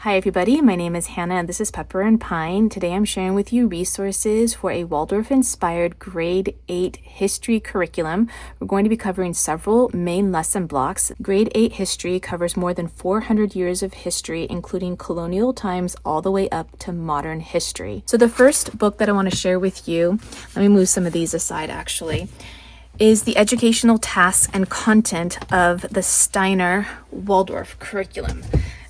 Hi everybody, my name is Hannah and this is Pepper and Pine. Today I'm sharing with you resources for a Waldorf-inspired Grade 8 history curriculum. We're going to be covering several main lesson blocks. Grade 8 history covers more than 400 years of history, including colonial times all the way up to modern history. So the first book that I want to share with you, let me move some of these aside actually, is the educational tasks and content of the Steiner Waldorf Curriculum.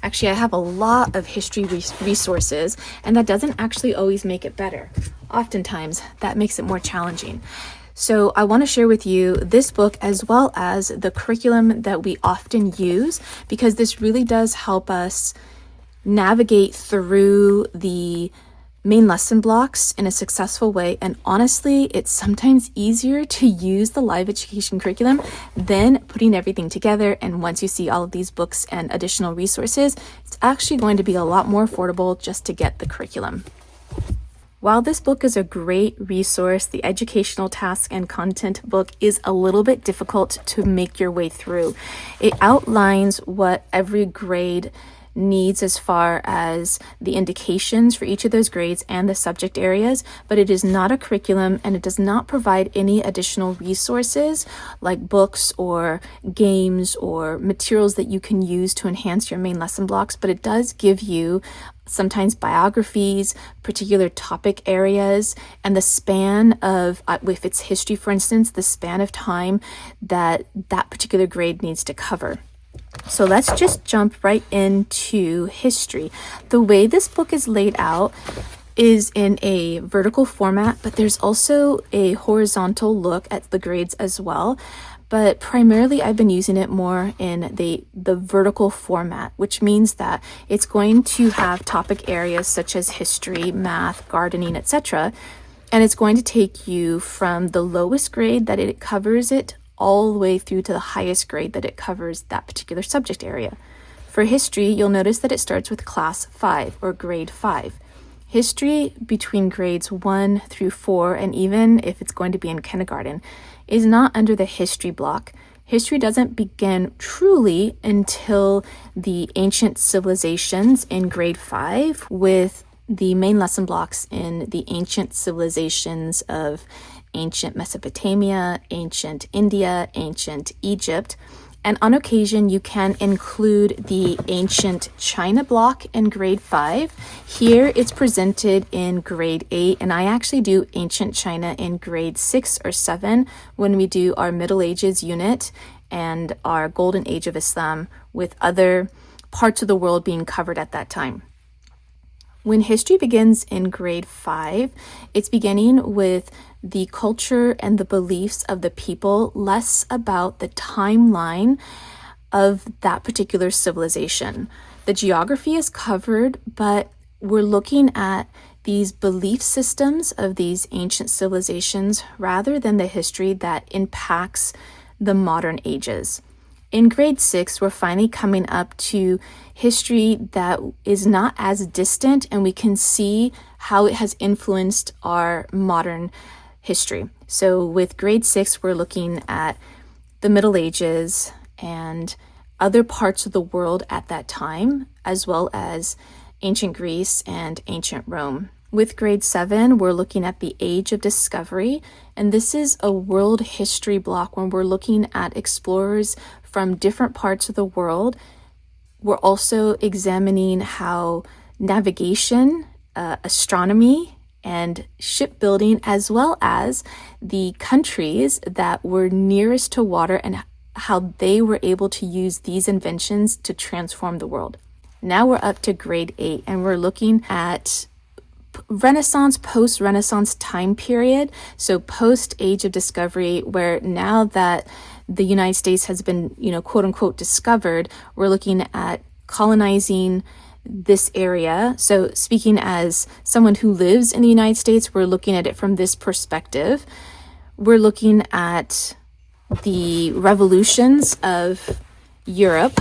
Actually, I have a lot of history resources, and that doesn't actually always make it better. Oftentimes, that makes it more challenging. So I want to share with you this book as well as the curriculum that we often use, because this really does help us navigate through the main lesson blocks in a successful way. And honestly, it's sometimes easier to use the live education curriculum than putting everything together. And once you see all of these books and additional resources, it's actually going to be a lot more affordable just to get the curriculum. While this book is a great resource, the educational task and content book is a little bit difficult to make your way through. It outlines what every grade needs as far as the indications for each of those grades and the subject areas, but it is not a curriculum and it does not provide any additional resources like books or games or materials that you can use to enhance your main lesson blocks, but it does give you sometimes biographies, particular topic areas, and the span of, if it's history for instance, the span of time that that particular grade needs to cover. So let's just jump right into history. The way this book is laid out is in a vertical format, but there's also a horizontal look at the grades as well. But primarily I've been using it more in the vertical format, which means that it's going to have topic areas such as history, math, gardening, etc. And it's going to take you from the lowest grade that it covers it all the way through to the highest grade that it covers that particular subject area. For history, you'll notice that it starts with class 5 or grade 5. History between grades 1 through 4, and even if it's going to be in kindergarten, is not under the history block. History doesn't begin truly until the ancient civilizations in grade 5, with the main lesson blocks in the ancient civilizations of ancient Mesopotamia, ancient India, ancient Egypt, and on occasion you can include the ancient China block in grade 5. Here it's presented in grade 8, and I actually do ancient China in grade 6 or 7 when we do our Middle Ages unit and our Golden Age of Islam, with other parts of the world being covered at that time. When history begins in grade 5, it's beginning with the culture and the beliefs of the people, less about the timeline of that particular civilization. The geography is covered, but we're looking at these belief systems of these ancient civilizations rather than the history that impacts the modern ages. In grade 6, we're finally coming up to history that is not as distant, and we can see how it has influenced our modern history. So with grade 6, we're looking at the Middle Ages and other parts of the world at that time, as well as ancient Greece and ancient Rome. With grade 7, we're looking at the Age of Discovery, and this is a world history block when we're looking at explorers from different parts of the world. We're also examining how navigation, astronomy, and shipbuilding, as well as the countries that were nearest to water and how they were able to use these inventions to transform the world. Now we're up to grade 8, and we're looking at Renaissance, post-Renaissance time period, so post-Age of Discovery, where now that the United States has been, quote unquote, discovered, we're looking at colonizing this area. So speaking as someone who lives in the United States, we're looking at it from this perspective. We're looking at the revolutions of Europe.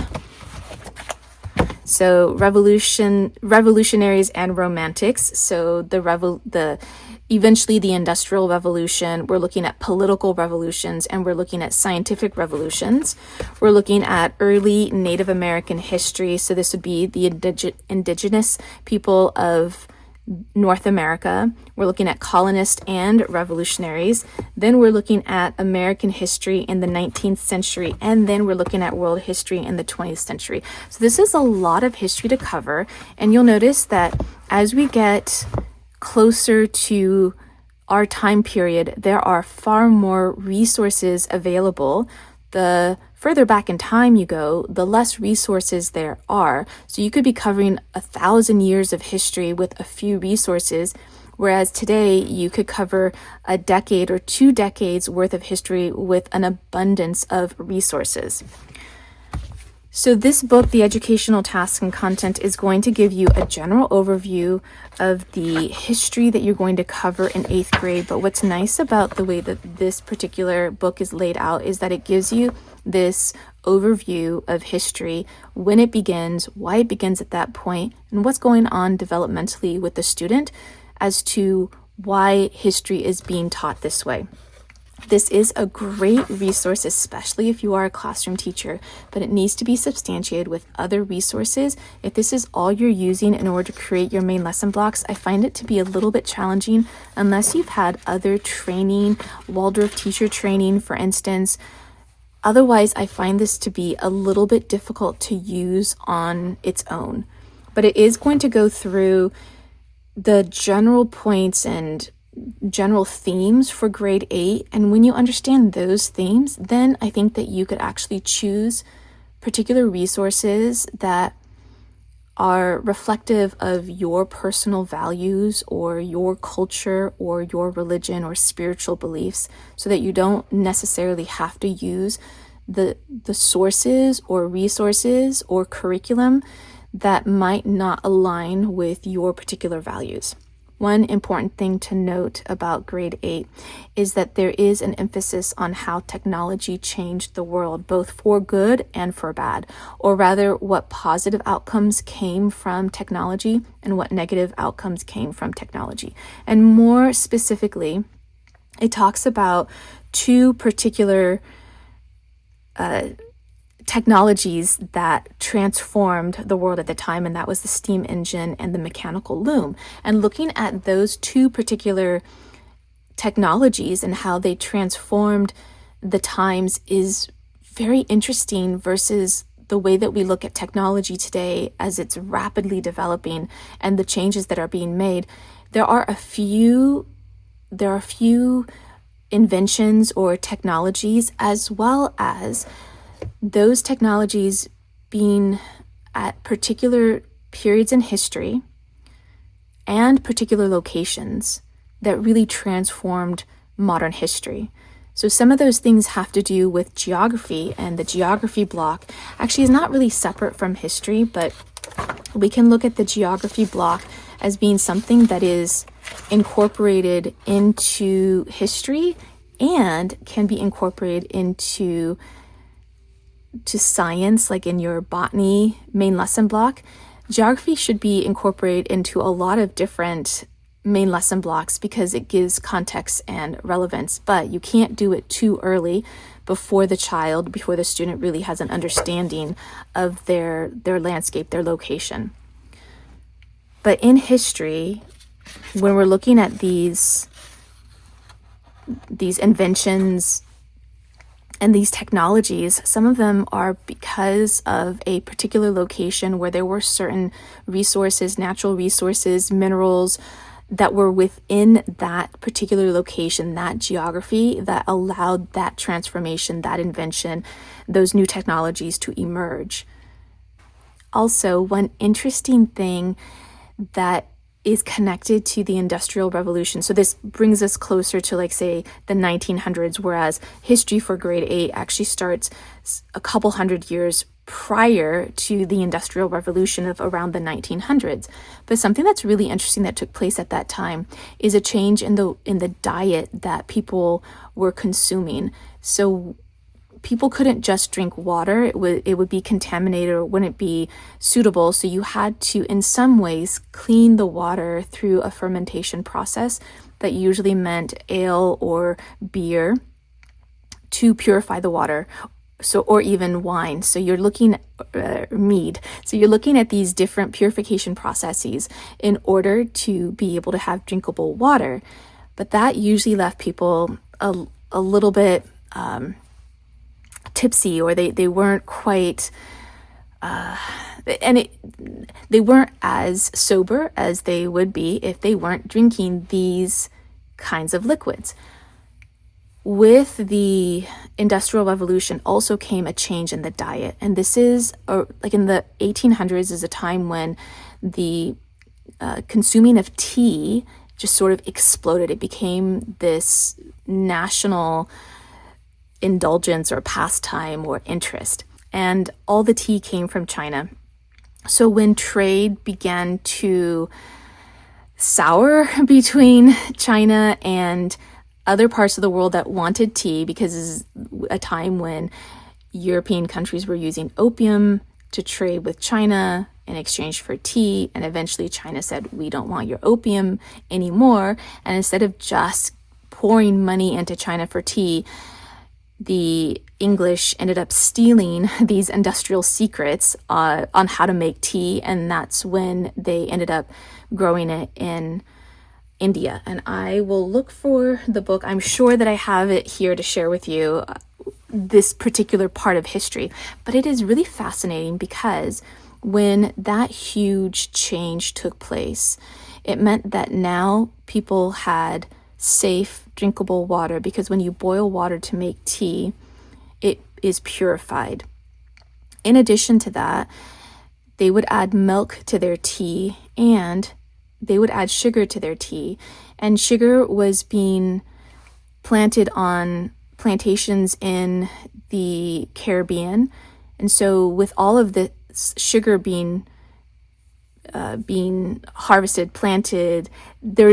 So revolutionaries and romantics. So the eventually the Industrial Revolution. We're looking at political revolutions, and we're looking at scientific revolutions. We're looking at early Native American history. So this would be the indigenous people of North America. We're looking at colonists and revolutionaries. Then we're looking at American history in the 19th century. And then we're looking at world history in the 20th century. So this is a lot of history to cover. And you'll notice that as we get closer to our time period, there are far more resources available. The further back in time you go, the less resources there are. So you could be covering 1,000 years of history with a few resources, whereas today you could cover a decade or 2 decades worth of history with an abundance of resources. So this book, The Educational Task and Content, is going to give you a general overview of the history that you're going to cover in 8th grade. But what's nice about the way that this particular book is laid out is that it gives you this overview of history, when it begins, why it begins at that point, and what's going on developmentally with the student as to why history is being taught this way. This is a great resource, especially if you are a classroom teacher, but it needs to be substantiated with other resources. If this is all you're using in order to create your main lesson blocks, I find it to be a little bit challenging unless you've had other training, Waldorf teacher training, for instance. Otherwise, I find this to be a little bit difficult to use on its own. But it is going to go through the general points and general themes for grade 8, and when you understand those themes, then I think that you could actually choose particular resources that are reflective of your personal values or your culture or your religion or spiritual beliefs, so that you don't necessarily have to use the sources or resources or curriculum that might not align with your particular values. One important thing to note about grade 8 is that there is an emphasis on how technology changed the world, both for good and for bad, or rather what positive outcomes came from technology and what negative outcomes came from technology. And more specifically, it talks about 2 particular technologies that transformed the world at the time, and that was the steam engine and the mechanical loom. And looking at those 2 particular technologies and how they transformed the times is very interesting versus the way that we look at technology today as it's rapidly developing and the changes that are being made. There are a few inventions or technologies, as well as those technologies being at particular periods in history and particular locations that really transformed modern history. So some of those things have to do with geography, and the geography block actually is not really separate from history, but we can look at the geography block as being something that is incorporated into history and can be incorporated into science, like in your botany main lesson block. Geography should be incorporated into a lot of different main lesson blocks because it gives context and relevance, but you can't do it too early before the student really has an understanding of their landscape, their location. But in history, when we're looking at these inventions and these technologies, some of them are because of a particular location where there were certain resources, natural resources, minerals that were within that particular location, that geography, that allowed that transformation, that invention, those new technologies to emerge. Also, one interesting thing that is connected to the Industrial Revolution. So this brings us closer to, like, say, the 1900s, whereas history for grade 8 actually starts a couple hundred years prior to the Industrial Revolution of around the 1900s. But something that's really interesting that took place at that time is a change in the diet that people were consuming. So people couldn't just drink water. It would be contaminated or wouldn't be suitable. So you had to, in some ways, clean the water through a fermentation process that usually meant ale or beer, to purify the water, or even wine. So you're looking mead. So you're looking at these different purification processes in order to be able to have drinkable water. But that usually left people a little bit tipsy, or they weren't quite they weren't as sober as they would be if they weren't drinking these kinds of liquids. With the Industrial Revolution also came a change in the diet. And this is, like in the 1800s, is a time when the consuming of tea just sort of exploded. It became this national indulgence or pastime or interest. And all the tea came from China. So when trade began to sour between China and other parts of the world that wanted tea, because this is a time when European countries were using opium to trade with China in exchange for tea, and eventually China said, we don't want your opium anymore. And instead of just pouring money into China for tea, the English ended up stealing these industrial secrets on how to make tea, and that's when they ended up growing it in India. And I will look for the book. I'm sure that I have it here to share with you, this particular part of history. But it is really fascinating because when that huge change took place, it meant that now people had safe, drinkable water, because when you boil water to make tea, it is purified. In addition to that, they would add milk to their tea, and they would add sugar to their tea. And sugar was being planted on plantations in the Caribbean. And so with all of the sugar being harvested, planted, there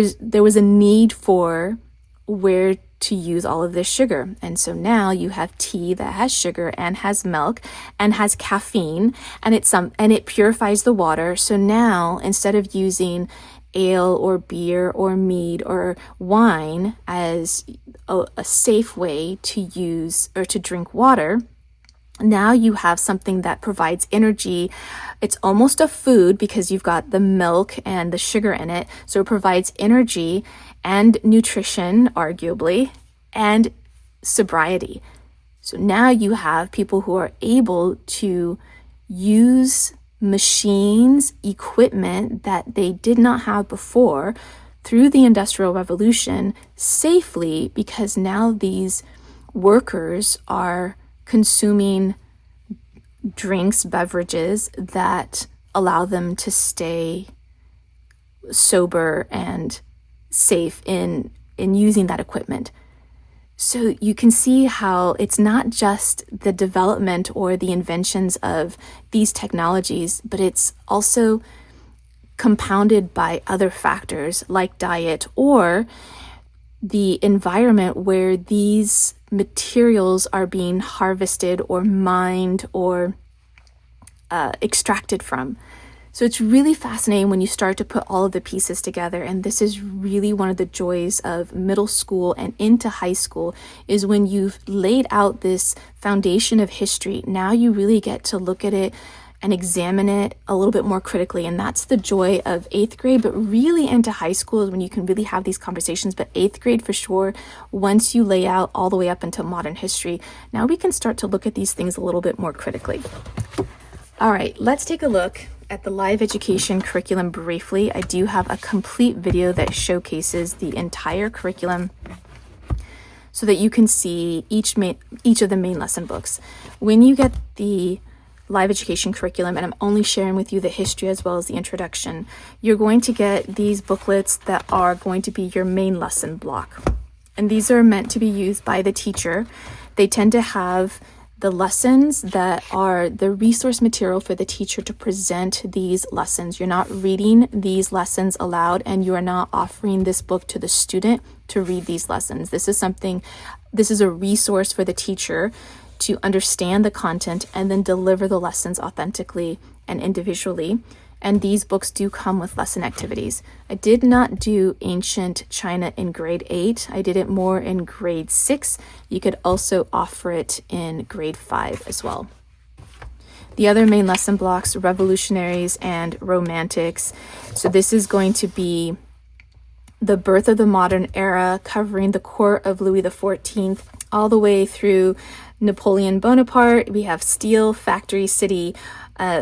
was a need for where to use all of this sugar. And so now you have tea that has sugar and has milk and has caffeine, and it purifies the water. So now, instead of using ale or beer or mead or wine as a safe way to use or to drink water, now you have something that provides energy. It's almost a food because you've got the milk and the sugar in it. So it provides energy and nutrition, arguably, and sobriety. So now you have people who are able to use machines, equipment that they did not have before through the Industrial Revolution safely, because now these workers are consuming drinks, beverages that allow them to stay sober and safe in using that equipment. So you can see how it's not just the development or the inventions of these technologies, but it's also compounded by other factors like diet or the environment where these materials are being harvested or mined or extracted from. So it's really fascinating when you start to put all of the pieces together. And this is really one of the joys of middle school and into high school, is when you've laid out this foundation of history, now you really get to look at it and examine it a little bit more critically. And that's the joy of 8th grade, but really into high school is when you can really have these conversations. But 8th grade for sure, once you lay out all the way up into modern history, now we can start to look at these things a little bit more critically. All right, let's take a look at the live education curriculum briefly. I do have a complete video that showcases the entire curriculum so that you can see each of the main lesson books. When you get the live education curriculum, and I'm only sharing with you the history as well as the introduction, you're going to get these booklets that are going to be your main lesson block. And these are meant to be used by the teacher. They tend to have the lessons that are the resource material for the teacher to present these lessons. You're not reading these lessons aloud, and you are not offering this book to the student to read these lessons. This is a resource for the teacher to understand the content and then deliver the lessons authentically and individually. and these books do come with lesson activities. I did not do ancient China in grade 8. I did it more in grade 6. You could also offer it in grade 5 as well. The other main lesson blocks, revolutionaries and romantics. So this is going to be the birth of the modern era, covering the court of Louis XIV all the way through Napoleon Bonaparte. We have Steel, Factory City,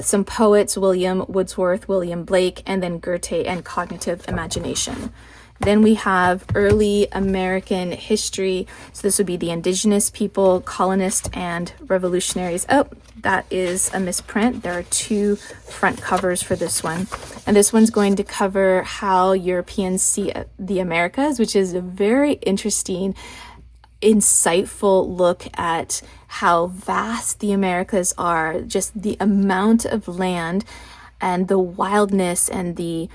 some poets, William Wordsworth, William Blake, and then Goethe and cognitive imagination. Then we have early American history. So this would be the indigenous people, colonists, and revolutionaries. Oh, that is a misprint. There are 2 front covers for this one. And this one's going to cover how Europeans see the Americas, which is a very interesting, insightful look at how vast the Americas are, just the amount of land and the wildness and the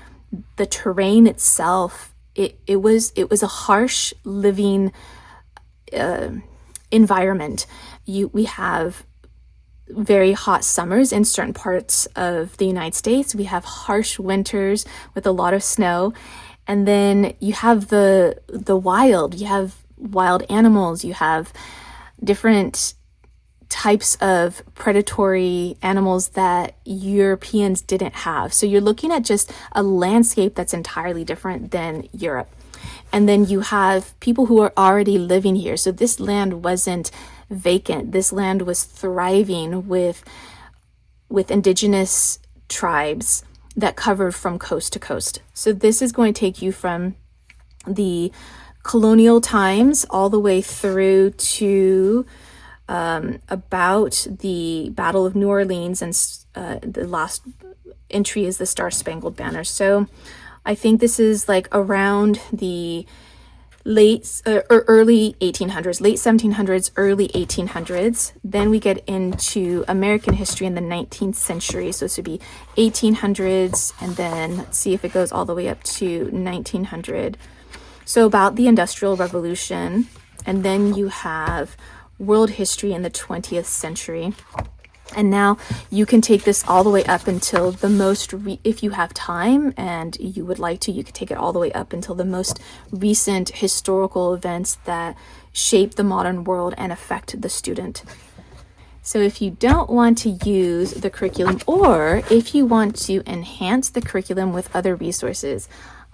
terrain itself. It was a harsh living environment. We have very hot summers in certain parts of the United States. We have harsh winters with a lot of snow, and then you have the wild. You have wild animals. You have different types of predatory animals that Europeans didn't have. So you're looking at just a landscape that's entirely different than Europe. And then you have people who are already living here. So this land wasn't vacant. This land was thriving with indigenous tribes that covered from coast to coast. So this is going to take you from the colonial times all the way through to about the Battle of New Orleans, and the last entry is the Star-Spangled Banner. So I think this is like around the early 1800s, late 1700s, early 1800s. Then we get into American history in the 19th century. So this would be 1800s, and then let's see if it goes all the way up to 1900. So about the Industrial Revolution, and then you have world history in the 20th century. And now you can take this all the way up until the most, if you have time and you would like to, you could take it all the way up until the most recent historical events that shape the modern world and affect the student. So if you don't want to use the curriculum, or if you want to enhance the curriculum with other resources,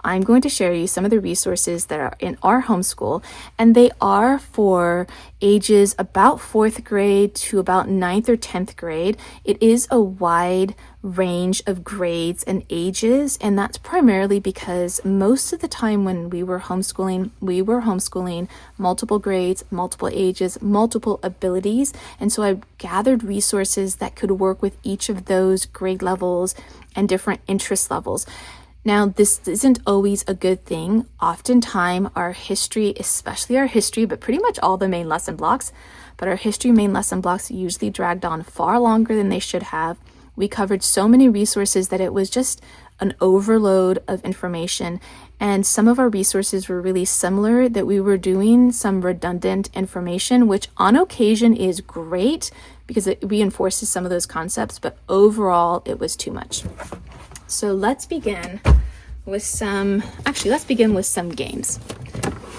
I'm going to share you some of the resources that are in our homeschool, and they are for ages about 4th grade to about 9th or 10th grade. It is a wide range of grades and ages, and that's primarily because most of the time when we were homeschooling multiple grades, multiple ages, multiple abilities, and so I gathered resources that could work with each of those grade levels and different interest levels. Now, this isn't always a good thing. Oftentimes, our history, especially our history, but pretty much all the main lesson blocks, but our history main lesson blocks usually dragged on far longer than they should have. We covered so many resources that it was just an overload of information, and some of our resources were really similar, that we were doing some redundant information, which on occasion is great because it reinforces some of those concepts, but overall it was too much. So let's begin with some games,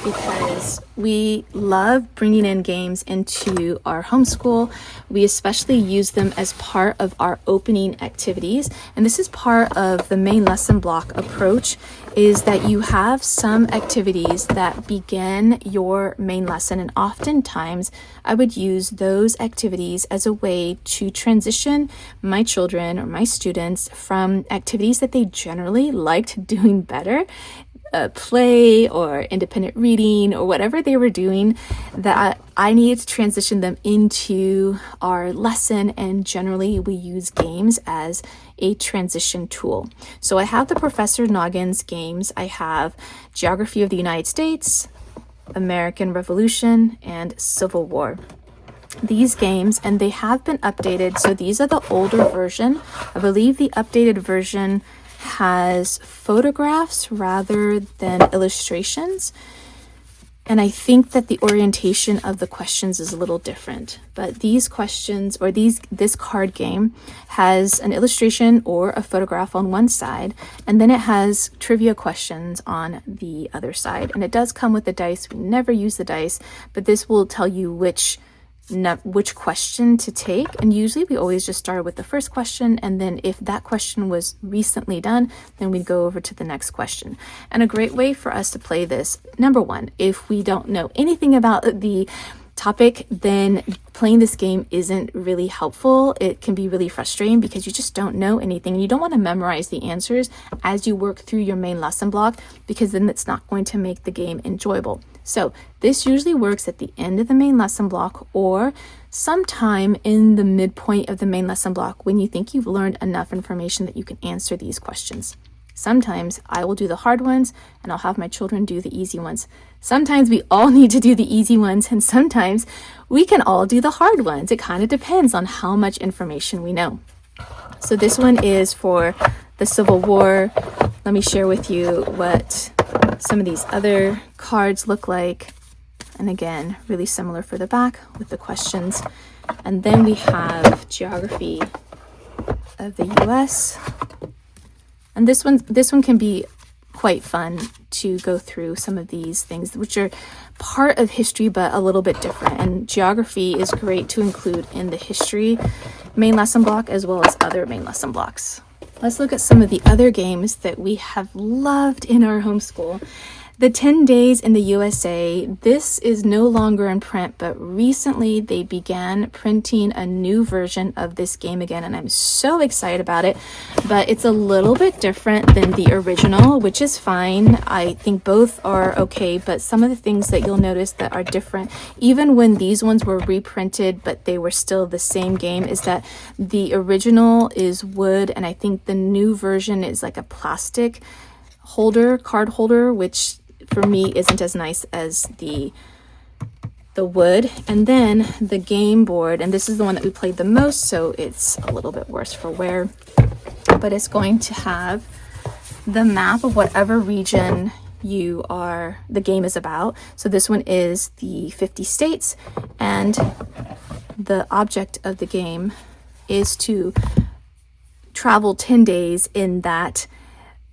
because we love bringing in games into our homeschool. We especially use them as part of our opening activities. And this is part of the main lesson block approach, is that you have some activities that begin your main lesson. And oftentimes I would use those activities as a way to transition my children or my students from activities that they generally liked doing better, play or independent reading or whatever they were doing, that I needed to transition them into our lesson, and generally we use games as a transition tool. So I have the Professor Noggins games. I have Geography of the United States, American Revolution, and Civil War. These games, and they have been updated, so these are the older version. I believe the updated version has photographs rather than illustrations. And I think that the orientation of the questions is a little different. But these questions, or this card game, has an illustration or a photograph on one side, and then it has trivia questions on the other side. And it does come with the dice. We never use the dice, but this will tell you which question to take. And usually we always just start with the first question, and then if that question was recently done, then we'd go over to the next question. And a great way for us to play this, number one, if we don't know anything about the topic, then playing this game isn't really helpful. It can be really frustrating because you just don't know anything. You don't want to memorize the answers as you work through your main lesson block, because then it's not going to make the game enjoyable. So this usually works at the end of the main lesson block, or sometime in the midpoint of the main lesson block when you think you've learned enough information that you can answer these questions. Sometimes I will do the hard ones and I'll have my children do the easy ones. Sometimes we all need to do the easy ones, and sometimes we can all do the hard ones. It kind of depends on how much information we know. So this one is for the Civil War. Let me share with you what some of these other cards look like. And again, really similar for the back with the questions. And then we have geography of the US. And this one can be quite fun to go through some of these things, which are part of history, but a little bit different. And geography is great to include in the history main lesson block as well as other main lesson blocks. Let's look at some of the other games that we have loved in our homeschool. The 10 Days in the USA, this is no longer in print, but recently they began printing a new version of this game again, and I'm so excited about it. But it's a little bit different than the original, which is fine. I think both are okay, but some of the things that you'll notice that are different, even when these ones were reprinted, but they were still the same game, is that the original is wood, and I think the new version is like a plastic card holder, which for me isn't as nice as the wood. And then the game board, and this is the one that we played the most, so it's a little bit worse for wear, but it's going to have the map of whatever region the game is about. So this one is the 50 states, and the object of the game is to travel 10 days in that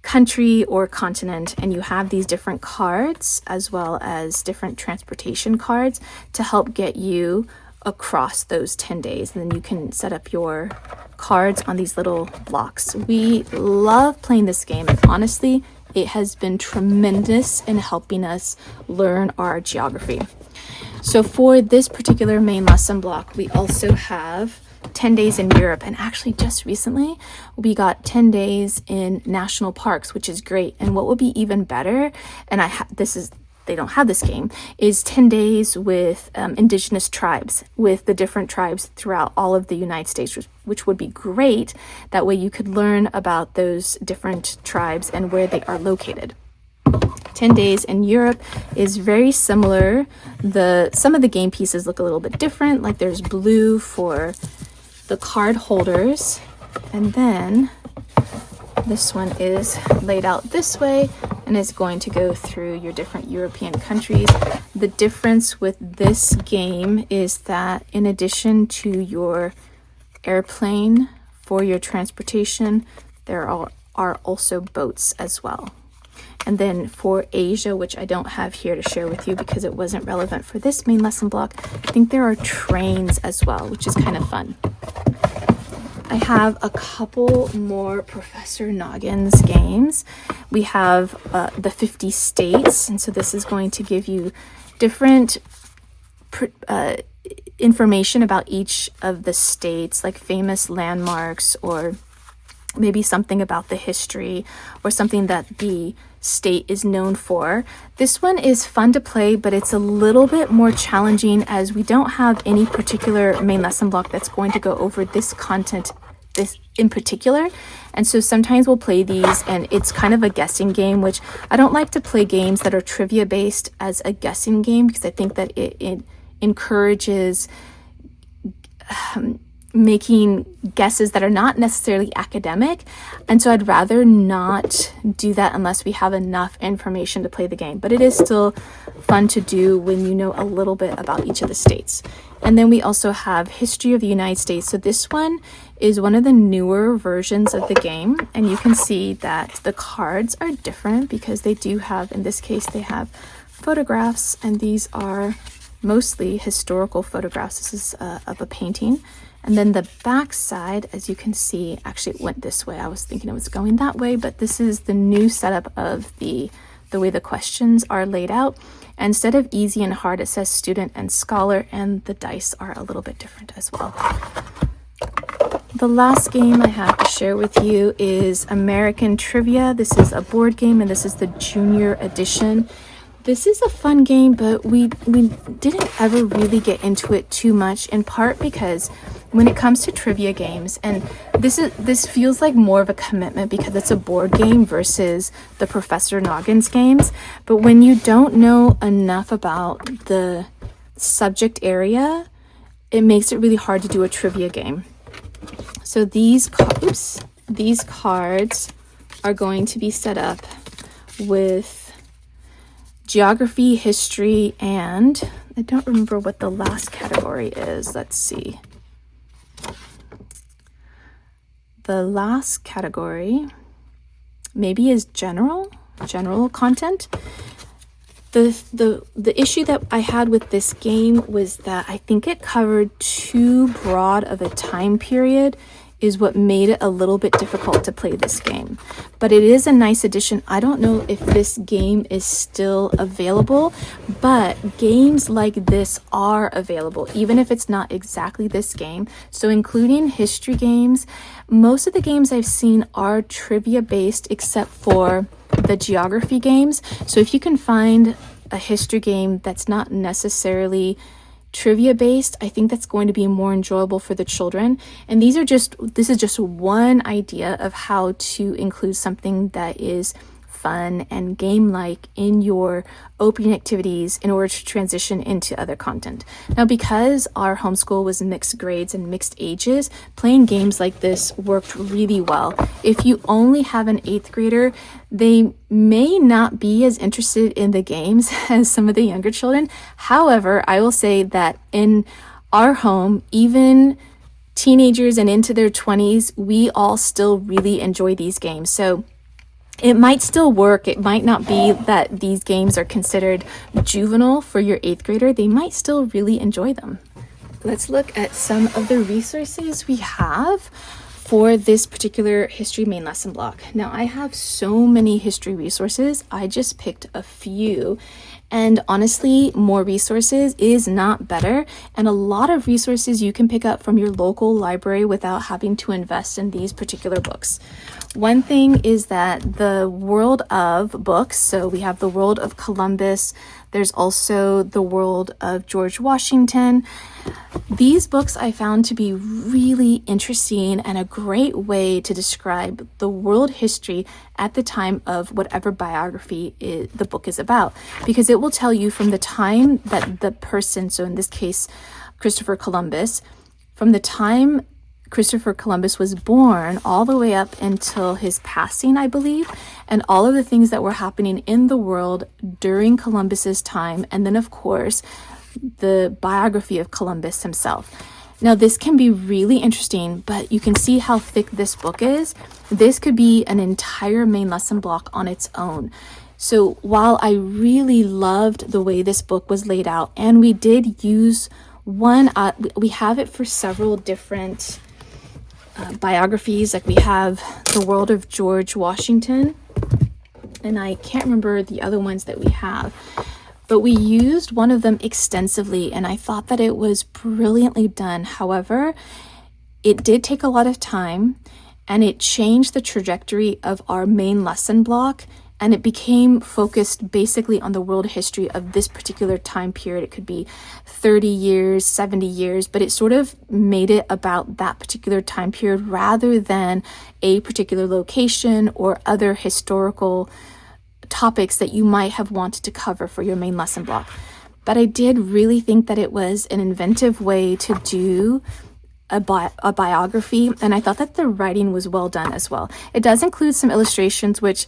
country or continent, and you have these different cards as well as different transportation cards to help get you across those 10 days. And then you can set up your cards on these little blocks. We love playing this game, and honestly, it has been tremendous in helping us learn our geography. So for this particular main lesson block, we also have 10 days in Europe, and actually just recently we got 10 days in national parks, which is great. And what would be even better, and they don't have this game, is 10 days with indigenous tribes, with the different tribes throughout all of the United States, which would be great. That way you could learn about those different tribes and where they are located. 10 days in Europe is very similar. Some of the game pieces look a little bit different, like there's blue for the card holders, and then this one is laid out this way and is going to go through your different European countries. The difference with this game is that in addition to your airplane for your transportation, there are also boats as well. And then for Asia, which I don't have here to share with you because it wasn't relevant for this main lesson block, I think there are trains as well, which is kind of fun. I have a couple more Professor Noggins games. We have the 50 states, and so this is going to give you different information about each of the states, like famous landmarks, or maybe something about the history or something that the state is known for. This one is fun to play, but it's a little bit more challenging as we don't have any particular main lesson block that's going to go over this content in particular. And so sometimes we'll play these and it's kind of a guessing game, which I don't like to play games that are trivia based as a guessing game, because I think that it encourages making guesses that are not necessarily academic, and so I'd rather not do that unless we have enough information to play the game. But it is still fun to do when you know a little bit about each of the states. And then we also have History of the United States. So this one is one of the newer versions of the game, and you can see that the cards are different because they do have, in this case, they have photographs, and these are mostly historical photographs. This is of a painting. And then the back side, as you can see, actually it went this way. I was thinking it was going that way, but this is the new setup of the way the questions are laid out. And instead of easy and hard, it says student and scholar, and the dice are a little bit different as well. The last game I have to share with you is American Trivia. This is a board game, and this is the junior edition. This is a fun game, but we didn't ever really get into it too much, in part because when it comes to trivia games, and this feels like more of a commitment because it's a board game versus the Professor Noggins games. But when you don't know enough about the subject area, it makes it really hard to do a trivia game. So these cards are going to be set up with geography, history, and I don't remember what the last category is. Let's see. The last category maybe is general content. The issue that I had with this game was that I think it covered too broad of a time period is what made it a little bit difficult to play this game. But it is a nice addition. I don't know if this game is still available, but games like this are available, even if it's not exactly this game. So including history games, most of the games I've seen are trivia based except for the geography games. So if you can find a history game that's not necessarily trivia based, I think that's going to be more enjoyable for the children. And this is just one idea of how to include something that is fun and game-like in your opening activities in order to transition into other content. Now, because our homeschool was mixed grades and mixed ages, playing games like this worked really well. If you only have an 8th grader, they may not be as interested in the games as some of the younger children. However, I will say that in our home, even teenagers and into their 20s, we all still really enjoy these games. So it might still work. It might not be that these games are considered juvenile for your 8th grader. They might still really enjoy them. Let's look at some of the resources we have for this particular history main lesson block. Now, I have so many history resources. I just picked a few. And honestly, more resources is not better. And a lot of resources you can pick up from your local library without having to invest in these particular books. One thing is that the world of books, so we have the world of Columbus, there's also the world of George Washington. These books I found to be really interesting and a great way to describe the world history at the time of whatever biography the book is about, because it will tell you from the time that the person, so in this case, Christopher Columbus, from the time Christopher Columbus was born all the way up until his passing, I believe, and all of the things that were happening in the world during Columbus's time, and then of course the biography of Columbus himself. Now, this can be really interesting, but you can see how thick this book is. This could be an entire main lesson block on its own. So while I really loved the way this book was laid out, and we did use one, we have it for several different biographies. Like we have the world of George Washington, and I can't remember the other ones that we have, but we used one of them extensively, and I thought that it was brilliantly done. However, it did take a lot of time, and it changed the trajectory of our main lesson block, and it became focused basically on the world history of this particular time period. It could be 30 years, 70 years, but it sort of made it about that particular time period rather than a particular location or other historical topics that you might have wanted to cover for your main lesson block. But I did really think that it was an inventive way to do a biography, and I thought that the writing was well done as well. It does include some illustrations, which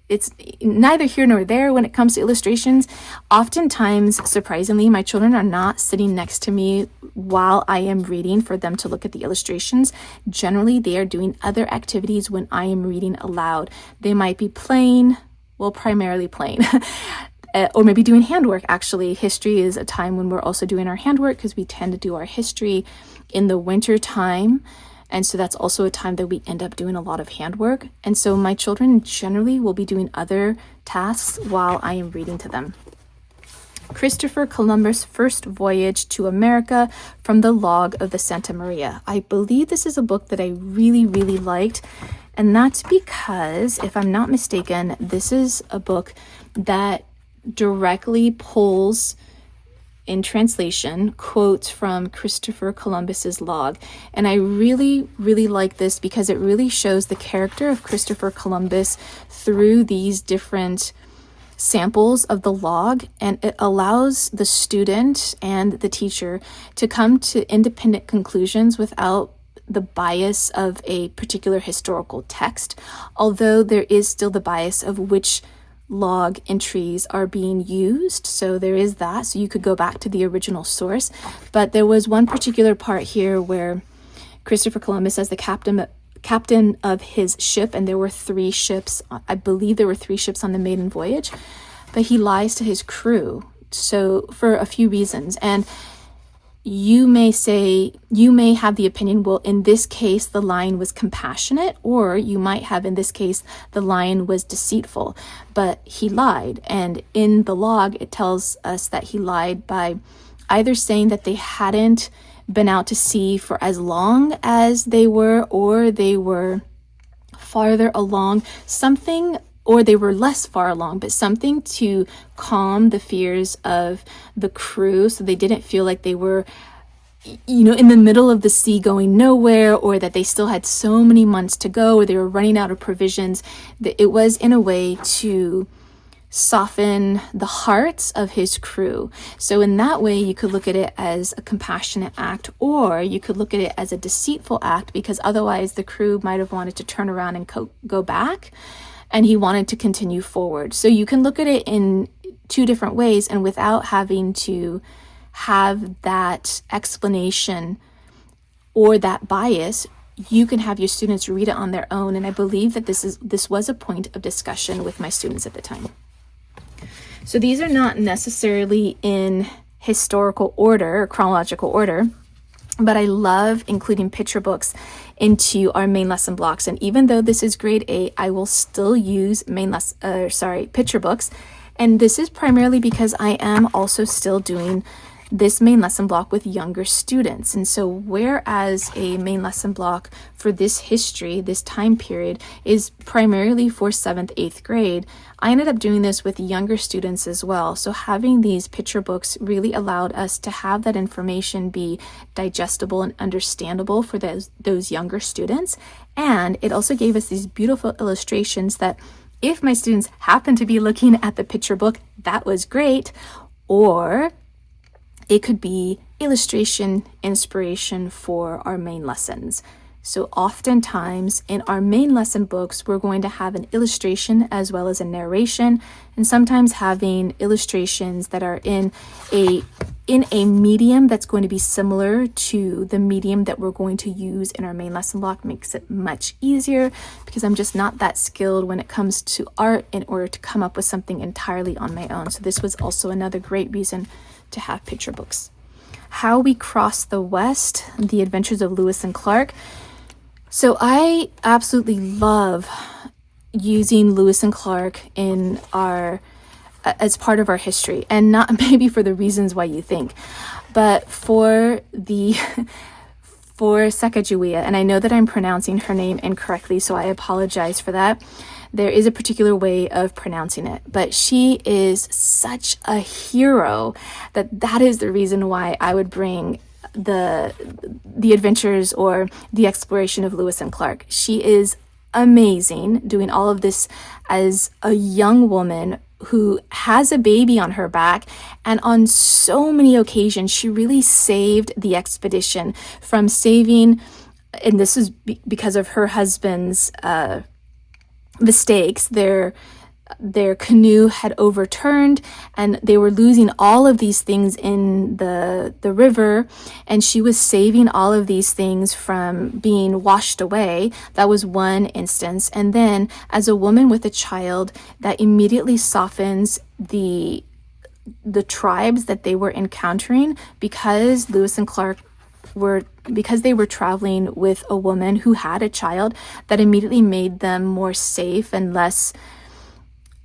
it's neither here nor there when it comes to illustrations. Oftentimes, surprisingly, my children are not sitting next to me while I am reading for them to look at the illustrations. Generally, they are doing other activities when I am reading aloud. They might be playing, well, primarily playing, or maybe doing handwork. Actually, history is a time when we're also doing our handwork because we tend to do our history in the winter time. And so that's also a time that we end up doing a lot of handwork. And so my children generally will be doing other tasks while I am reading to them. Christopher Columbus' First Voyage to America from the Log of the Santa Maria. I believe this is a book that I really, really liked. And that's because, if I'm not mistaken, this is a book that directly pulls, in translation, quotes from Christopher Columbus's log. And I really, really like this because it really shows the character of Christopher Columbus through these different samples of the log, and it allows the student and the teacher to come to independent conclusions without the bias of a particular historical text, although there is still the bias of which log entries are being used. So there is that. So you could go back to the original source. But there was one particular part here where Christopher Columbus, as the captain of his ship, and there were 3 ships, I believe there were 3 ships on the maiden voyage, but he lies to his crew. So for a few reasons. And you may have the opinion, well, in this case, the lion was compassionate, or you might have, in this case, the lion was deceitful, but he lied. And in the log, it tells us that he lied by either saying that they hadn't been out to sea for as long as they were, or they were farther along, something, or they were less far along, but something to calm the fears of the crew so they didn't feel like they were, in the middle of the sea going nowhere, or that they still had so many months to go, or they were running out of provisions. That it was in a way to soften the hearts of his crew. So in that way, you could look at it as a compassionate act, or you could look at it as a deceitful act, because otherwise the crew might have wanted to turn around and go back, and he wanted to continue forward. So you can look at it in 2 different ways, and without having to have that explanation or that bias, you can have your students read it on their own. And I believe that this was a point of discussion with my students at the time. So these are not necessarily in historical order or chronological order, but I love including picture books into our main lesson blocks. And even though this is grade 8, I will still use picture books. And this is primarily because I am also still doing this main lesson block with younger students. And so whereas a main lesson block for this history, this time period, is primarily for 7th, 8th grade, I ended up doing this with younger students as well. So having these picture books really allowed us to have that information be digestible and understandable for those younger students. And it also gave us these beautiful illustrations that if my students happen to be looking at the picture book, that was great. Or it could be illustration, inspiration for our main lessons. So oftentimes in our main lesson books, we're going to have an illustration as well as a narration, and sometimes having illustrations that are in a medium that's going to be similar to the medium that we're going to use in our main lesson block makes it much easier, because I'm just not that skilled when it comes to art in order to come up with something entirely on my own. So this was also another great reason to have picture books. How We Crossed the West, The Adventures of Lewis and Clark. So I absolutely love using Lewis and Clark in as part of our history, and not maybe for the reasons why you think, but for Sacagawea, and I know that I'm pronouncing her name incorrectly, so I apologize for that. There is a particular way of pronouncing it, but she is such a hero that is the reason why I would bring the adventures or the exploration of Lewis and Clark. She is amazing doing all of this as a young woman who has a baby on her back, and on so many occasions she really saved the expedition from saving, and this is because of her husband's mistakes. Their canoe had overturned and they were losing all of these things in the river, and she was saving all of these things from being washed away. That was one instance. And then as a woman with a child, that immediately softens the tribes that they were encountering, because Lewis and Clark because they were traveling with a woman who had a child. That immediately made them more safe and less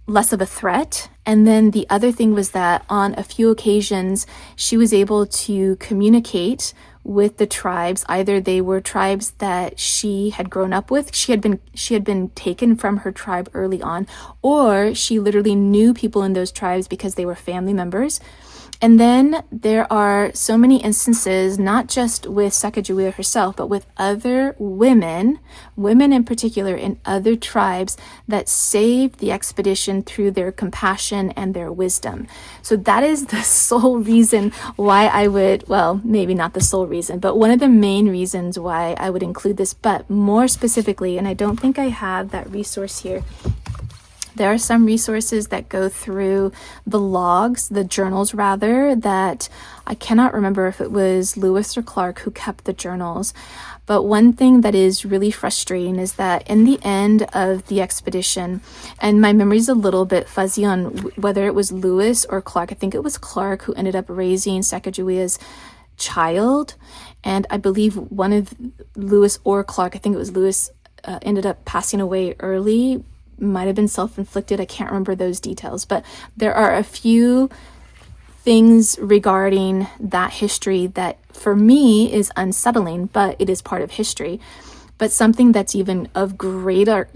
of a threat. And then the other thing was that on a few occasions she was able to communicate with the tribes. Either they were tribes that she had grown up with, she had been taken from her tribe early on, or she literally knew people in those tribes because they were family members. And then there are so many instances, not just with Sacagawea herself, but with other women in particular in other tribes, that saved the expedition through their compassion and their wisdom. So that is the sole reason why I would, well, maybe not the sole reason, but one of the main reasons why I would include this. But more specifically, and I don't think I have that resource here, there are some resources that go through the logs, the journals rather, that I cannot remember if it was Lewis or Clark who kept the journals. But one thing that is really frustrating is that in the end of the expedition, and my memory's a little bit fuzzy on whether it was Lewis or Clark, I think it was Clark who ended up raising Sacagawea's child. And I believe one of Lewis or Clark, I think it was Lewis, ended up passing away early. Might have been self-inflicted. I can't remember those details, but there are a few things regarding that history that for me is unsettling, but it is part of history. But something that's even of greater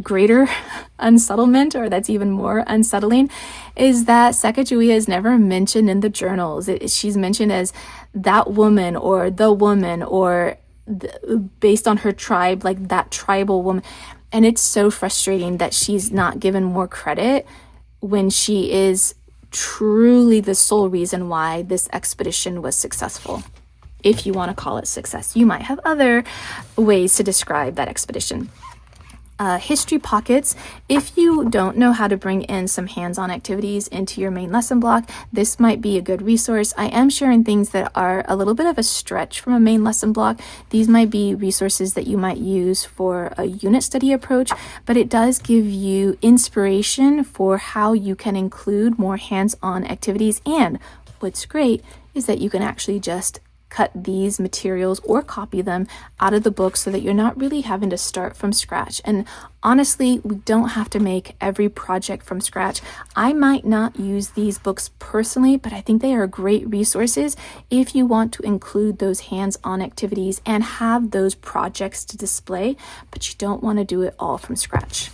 unsettlement, or that's even more unsettling, is that Sacagawea is never mentioned in the journals. She's mentioned as that woman or the woman, or based on her tribe, like that tribal woman. And it's so frustrating that she's not given more credit when she is truly the sole reason why this expedition was successful. If you want to call it success, you might have other ways to describe that expedition. History pockets. If you don't know how to bring in some hands-on activities into your main lesson block, this might be a good resource. I am sharing things that are a little bit of a stretch from a main lesson block. These might be resources that you might use for a unit study approach, but it does give you inspiration for how you can include more hands-on activities. And what's great is that you can actually just cut these materials or copy them out of the book so that you're not really having to start from scratch. And honestly, we don't have to make every project from scratch. I might not use these books personally, but I think they are great resources if you want to include those hands-on activities and have those projects to display, but you don't want to do it all from scratch.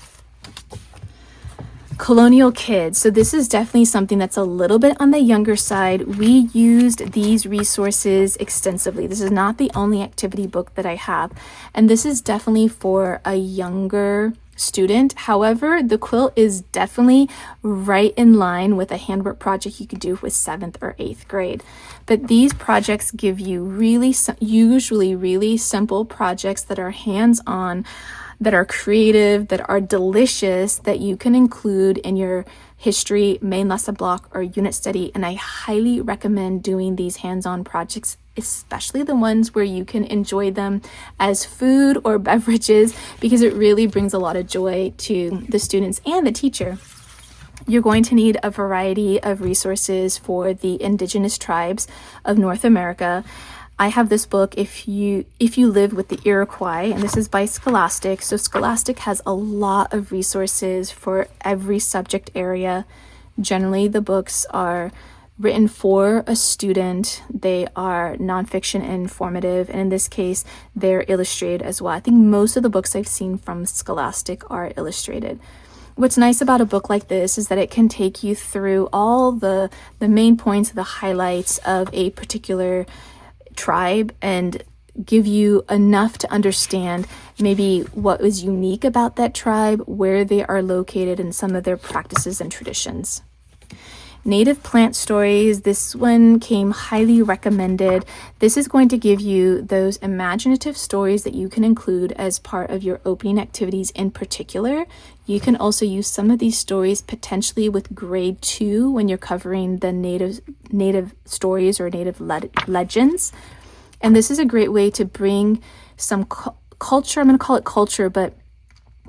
Colonial kids. So this is definitely something that's a little bit on the younger side. We used these resources extensively. This is not the only activity book that I have, and this is definitely for a younger student. However, the quilt is definitely right in line with a handwork project you could do with 7th or 8th grade. But these projects give you usually really simple projects that are hands-on, that are creative, that are delicious, that you can include in your history main lesson block or unit study. And I highly recommend doing these hands-on projects, especially the ones where you can enjoy them as food or beverages, because it really brings a lot of joy to the students and the teacher. You're going to need a variety of resources for the indigenous tribes of North America. I have this book, if you live with the Iroquois, and this is by Scholastic. So Scholastic has a lot of resources for every subject area. Generally, the books are written for a student. They are nonfiction and informative, and in this case, they're illustrated as well. I think most of the books I've seen from Scholastic are illustrated. What's nice about a book like this is that it can take you through all the main points, the highlights of a particular tribe, and give you enough to understand maybe what was unique about that tribe, where they are located, and some of their practices and traditions. Native plant stories, this one came highly recommended. This is going to give you those imaginative stories that you can include as part of your opening activities in particular. You can also use some of these stories potentially with grade 2 when you're covering the native stories or native legends. And this is a great way to bring some culture, I'm going to call it culture, but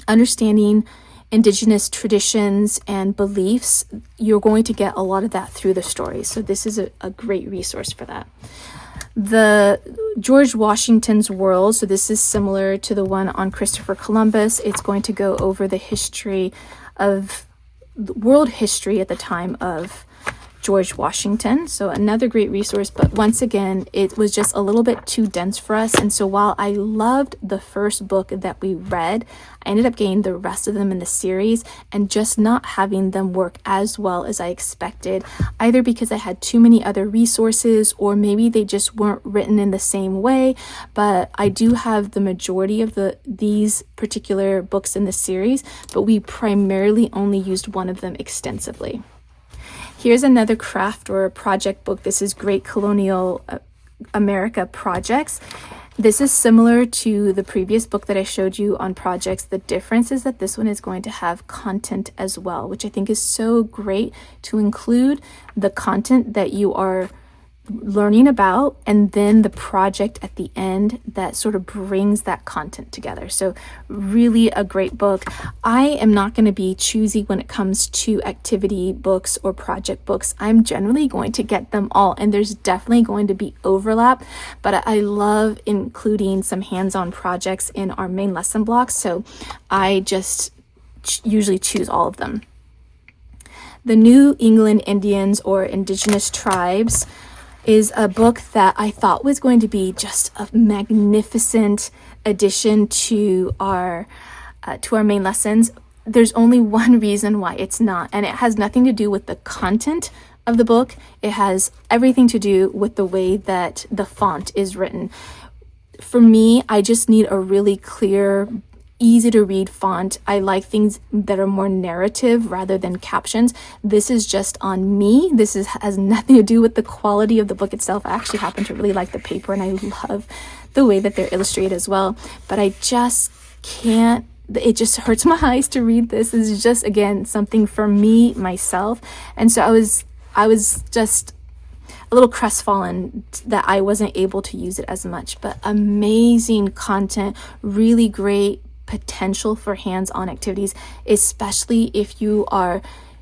understanding Indigenous traditions and beliefs. You're going to get a lot of that through the stories. So this is a great resource for that. The George Washington's World, so this is similar to the one on Christopher Columbus. It's going to go over the history of world history at the time of George Washington. So another great resource, but once again, it was just a little bit too dense for us. And so while I loved the first book that we read, I ended up getting the rest of them in the series and just not having them work as well as I expected, either because I had too many other resources or maybe they just weren't written in the same way. But I do have the majority of these particular books in the series, but we primarily only used one of them extensively. Here's another craft or project book. This is Great Colonial America Projects. This is similar to the previous book that I showed you on projects. The difference is that this one is going to have content as well, which I think is so great to include the content that you are learning about and then the project at the end that sort of brings that content together. So really a great book. I am not going to be choosy when it comes to activity books or project books. I'm generally going to get them all, and there's definitely going to be overlap, but I love including some hands-on projects in our main lesson blocks, so I just usually choose all of them. The New England Indians or Indigenous Tribes is a book that I thought was going to be just a magnificent addition to our main lessons. There's only one reason why it's not, and it has nothing to do with the content of the book. It has everything to do with the way that the font is written. For me, I just need a really clear, easy to read font. I like things that are more narrative rather than captions. This is just on me. This has nothing to do with the quality of the book itself. I actually happen to really like the paper and I love the way that they're illustrated as well, but I just can't, it just hurts my eyes to read this. This is just, again, something for me, myself. And so I was just a little crestfallen that I wasn't able to use it as much, but amazing content, really great potential for hands-on activities, especially if you are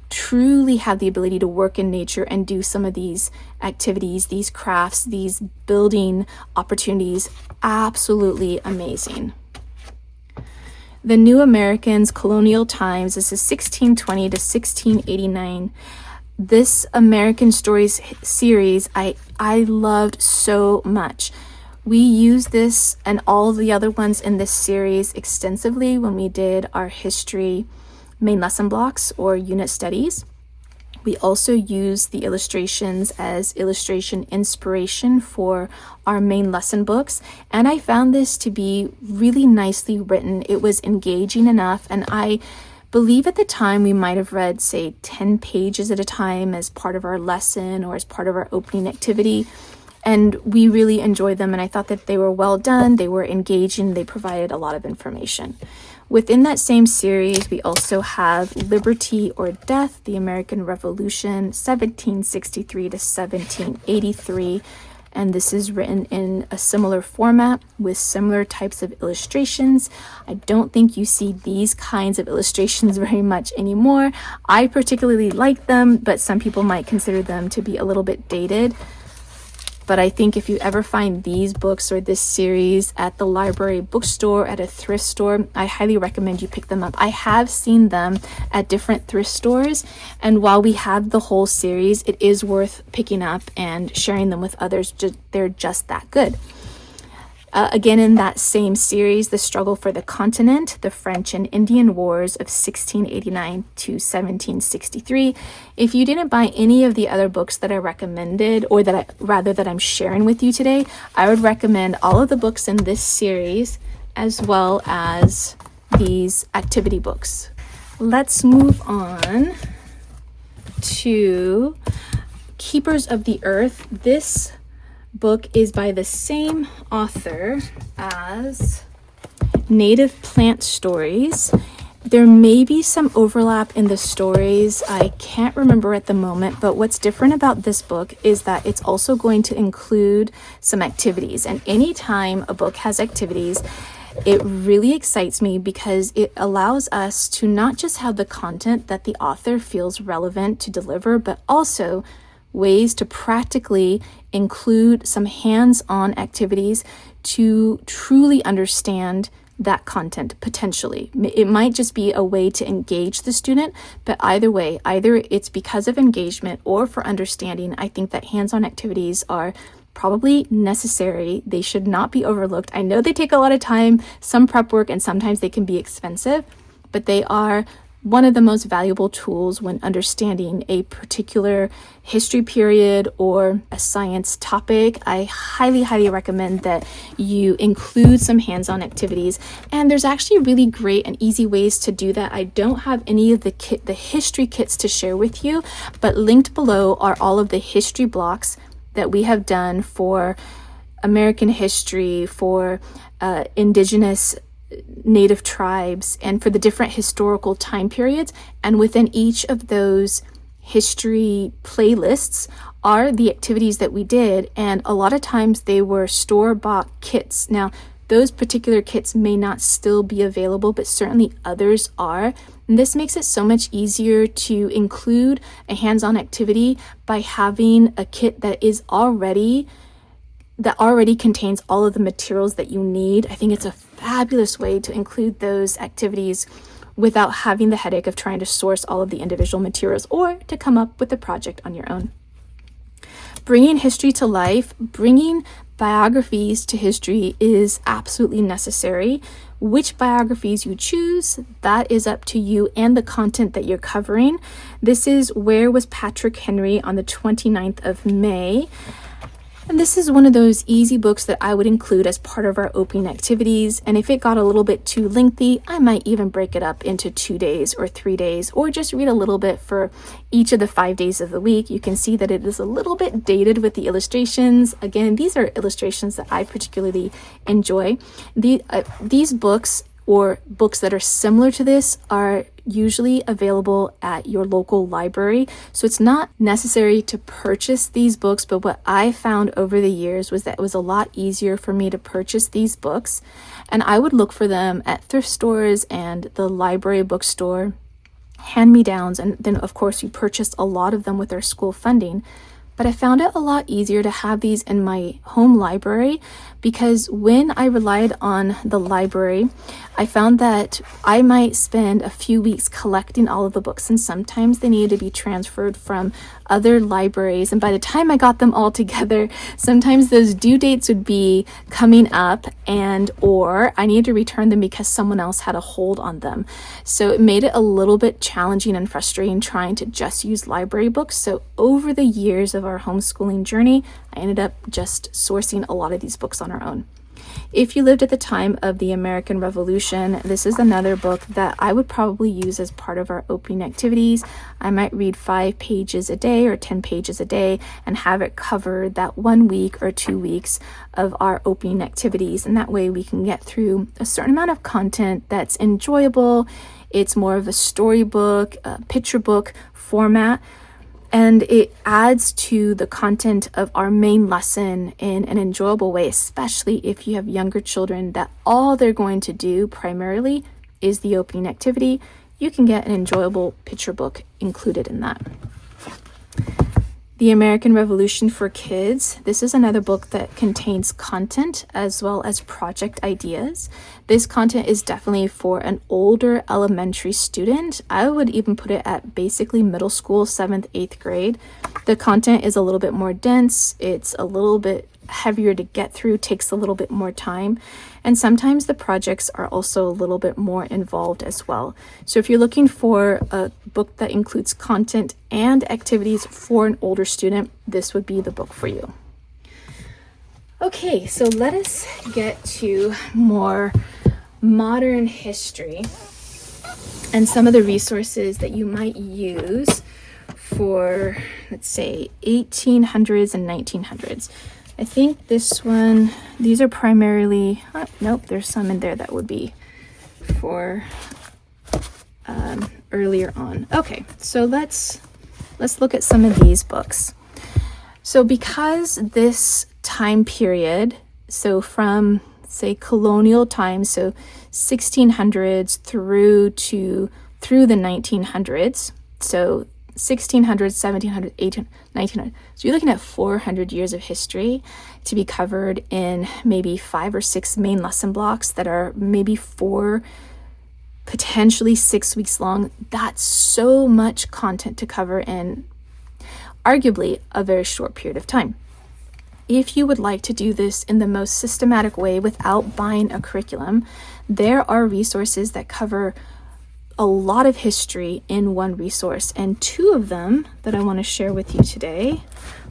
truly have the ability to work in nature and do some of these activities, these crafts, these building opportunities. Absolutely amazing. The New Americans, Colonial Times. This is 1620 to 1689. This American Stories series I loved so much. We used this and all the other ones in this series extensively when we did our history main lesson blocks or unit studies. We also used the illustrations as illustration inspiration for our main lesson books, and I found this to be really nicely written. It was engaging enough, and I believe at the time we might have read, say, 10 pages at a time as part of our lesson or as part of our opening activity. And we really enjoyed them, and I thought that they were well done, they were engaging, they provided a lot of information. Within that same series, we also have Liberty or Death, the American Revolution, 1763 to 1783. And this is written in a similar format with similar types of illustrations. I don't think you see these kinds of illustrations very much anymore. I particularly like them, but some people might consider them to be a little bit dated. But I think if you ever find these books or this series at the library bookstore, at a thrift store, I highly recommend you pick them up. I have seen them at different thrift stores, and while we have the whole series, it is worth picking up and sharing them with others. They're just that good. Again, in that same series, The Struggle for the Continent, the French and Indian Wars of 1689 to 1763. If you didn't buy any of the other books that I recommended, or that I'm sharing with you today, I would recommend all of the books in this series as well as these activity books. Let's move on to Keepers of the Earth. This book is by the same author as Native Plant Stories. There may be some overlap in the stories. I can't remember at the moment, but what's different about this book is that it's also going to include some activities. And anytime a book has activities, it really excites me because it allows us to not just have the content that the author feels relevant to deliver, but also ways to practically include some hands-on activities to truly understand that content potentially. It might just be a way to engage the student, but either way, either it's because of engagement or for understanding, I think that hands-on activities are probably necessary. They should not be overlooked. I know they take a lot of time, some prep work, and sometimes they can be expensive, but they are one of the most valuable tools when understanding a particular history period or a science topic. I highly, highly recommend that you include some hands-on activities. And there's actually really great and easy ways to do that. I don't have any of the history kits to share with you, but linked below are all of the history blocks that we have done for American history, for indigenous Native tribes, and for the different historical time periods. And within each of those history playlists are the activities that we did. And a lot of times they were store-bought kits. Now, those particular kits may not still be available, but certainly others are. And this makes it so much easier to include a hands-on activity by having a kit that already contains all of the materials that you need. I think it's a fabulous way to include those activities without having the headache of trying to source all of the individual materials or to come up with a project on your own. Bringing history to life, bringing biographies to history is absolutely necessary. Which biographies you choose, that is up to you and the content that you're covering. This is Where Was Patrick Henry on the 29th of May. And this is one of those easy books that I would include as part of our opening activities. And if it got a little bit too lengthy, I might even break it up into 2 days or 3 days, or just read a little bit for each of the 5 days of the week. You can see that it is a little bit dated with the illustrations. Again, these are illustrations that I particularly enjoy. These books, or books that are similar to this, are usually available at your local library. So it's not necessary to purchase these books, but what I found over the years was that it was a lot easier for me to purchase these books. And I would look for them at thrift stores and the library bookstore, hand-me-downs, and then of course we purchased a lot of them with our school funding. But I found it a lot easier to have these in my home library because when I relied on the library, I found that I might spend a few weeks collecting all of the books, and sometimes they needed to be transferred from other libraries. And by the time I got them all together, sometimes those due dates would be coming up, or I needed to return them because someone else had a hold on them. So it made it a little bit challenging and frustrating trying to just use library books. So over the years of our homeschooling journey, I ended up just sourcing a lot of these books on our own. If you lived at the time of the American Revolution, this is another book that I would probably use as part of our opening activities. I might read 5 pages a day or 10 pages a day and have it cover that 1 week or 2 weeks of our opening activities. And that way we can get through a certain amount of content that's enjoyable. It's more of a storybook, a picture book format. And it adds to the content of our main lesson in an enjoyable way, especially if you have younger children that all they're going to do primarily is the opening activity. You can get an enjoyable picture book included in that. The American Revolution for Kids. This is another book that contains content as well as project ideas. This content is definitely for an older elementary student. I would even put it at basically middle school, 7th, 8th grade. The content is a little bit more dense. It's a little bit heavier to get through, takes a little bit more time. And sometimes the projects are also a little bit more involved as well. So if you're looking for a book that includes content and activities for an older student, this would be the book for you. Okay, so let us get to more modern history and some of the resources that you might use for, let's say, 1800s and 1900s. I think this one, these are primarily, nope, there's some in there that would be for earlier on. Okay, so let's look at some of these books. So because this time period, so from, say, colonial times, so 1600s through the 1900s, so 1600s, 1700s, 1800s, 1900s. So you're looking at 400 years of history to be covered in maybe 5 or 6 main lesson blocks that are maybe 4, potentially 6 weeks long. That's so much content to cover in arguably a very short period of time. If you would like to do this in the most systematic way without buying a curriculum, there are resources that cover a lot of history in one resource, and 2 of them that I want to share with you today.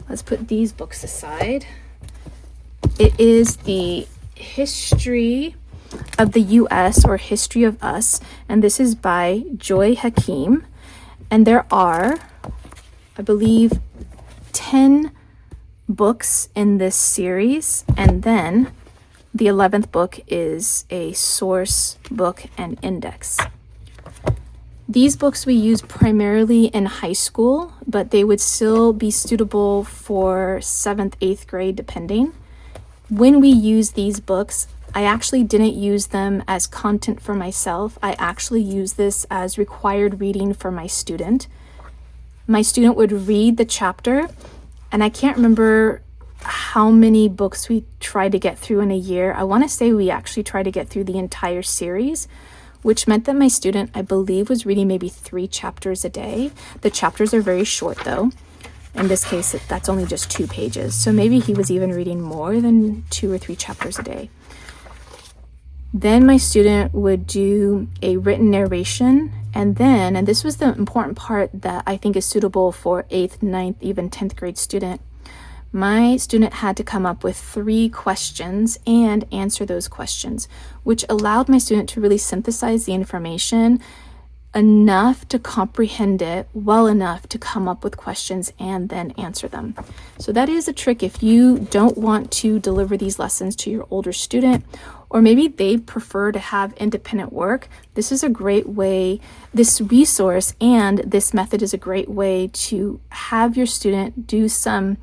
Let's put these books aside. It is the History of the U.S. or History of Us, and this is by Joy Hakim, and there are, I believe, 10 books in this series, and then the 11th book is a source book and index. These books we use primarily in high school, but they would still be suitable for 7th, 8th grade, depending. When we use these books, I actually didn't use them as content for myself. I actually use this as required reading for my student. My student would read the chapter, and I can't remember how many books we tried to get through in a year. I want to say we actually tried to get through the entire series, which meant that my student, I believe, was reading maybe 3 chapters a day. The chapters are very short, though. In this case, that's only just 2 pages. So maybe he was even reading more than 2 or 3 chapters a day. Then my student would do a written narration, and this was the important part that I think is suitable for 8th, 9th, even 10th grade student. My student had to come up with 3 questions and answer those questions, which allowed my student to really synthesize the information enough to comprehend it well enough to come up with questions and then answer them. So that is a trick if you don't want to deliver these lessons to your older student, or maybe they prefer to have independent work. This is a great way, this resource and this method is a great way to have your student do some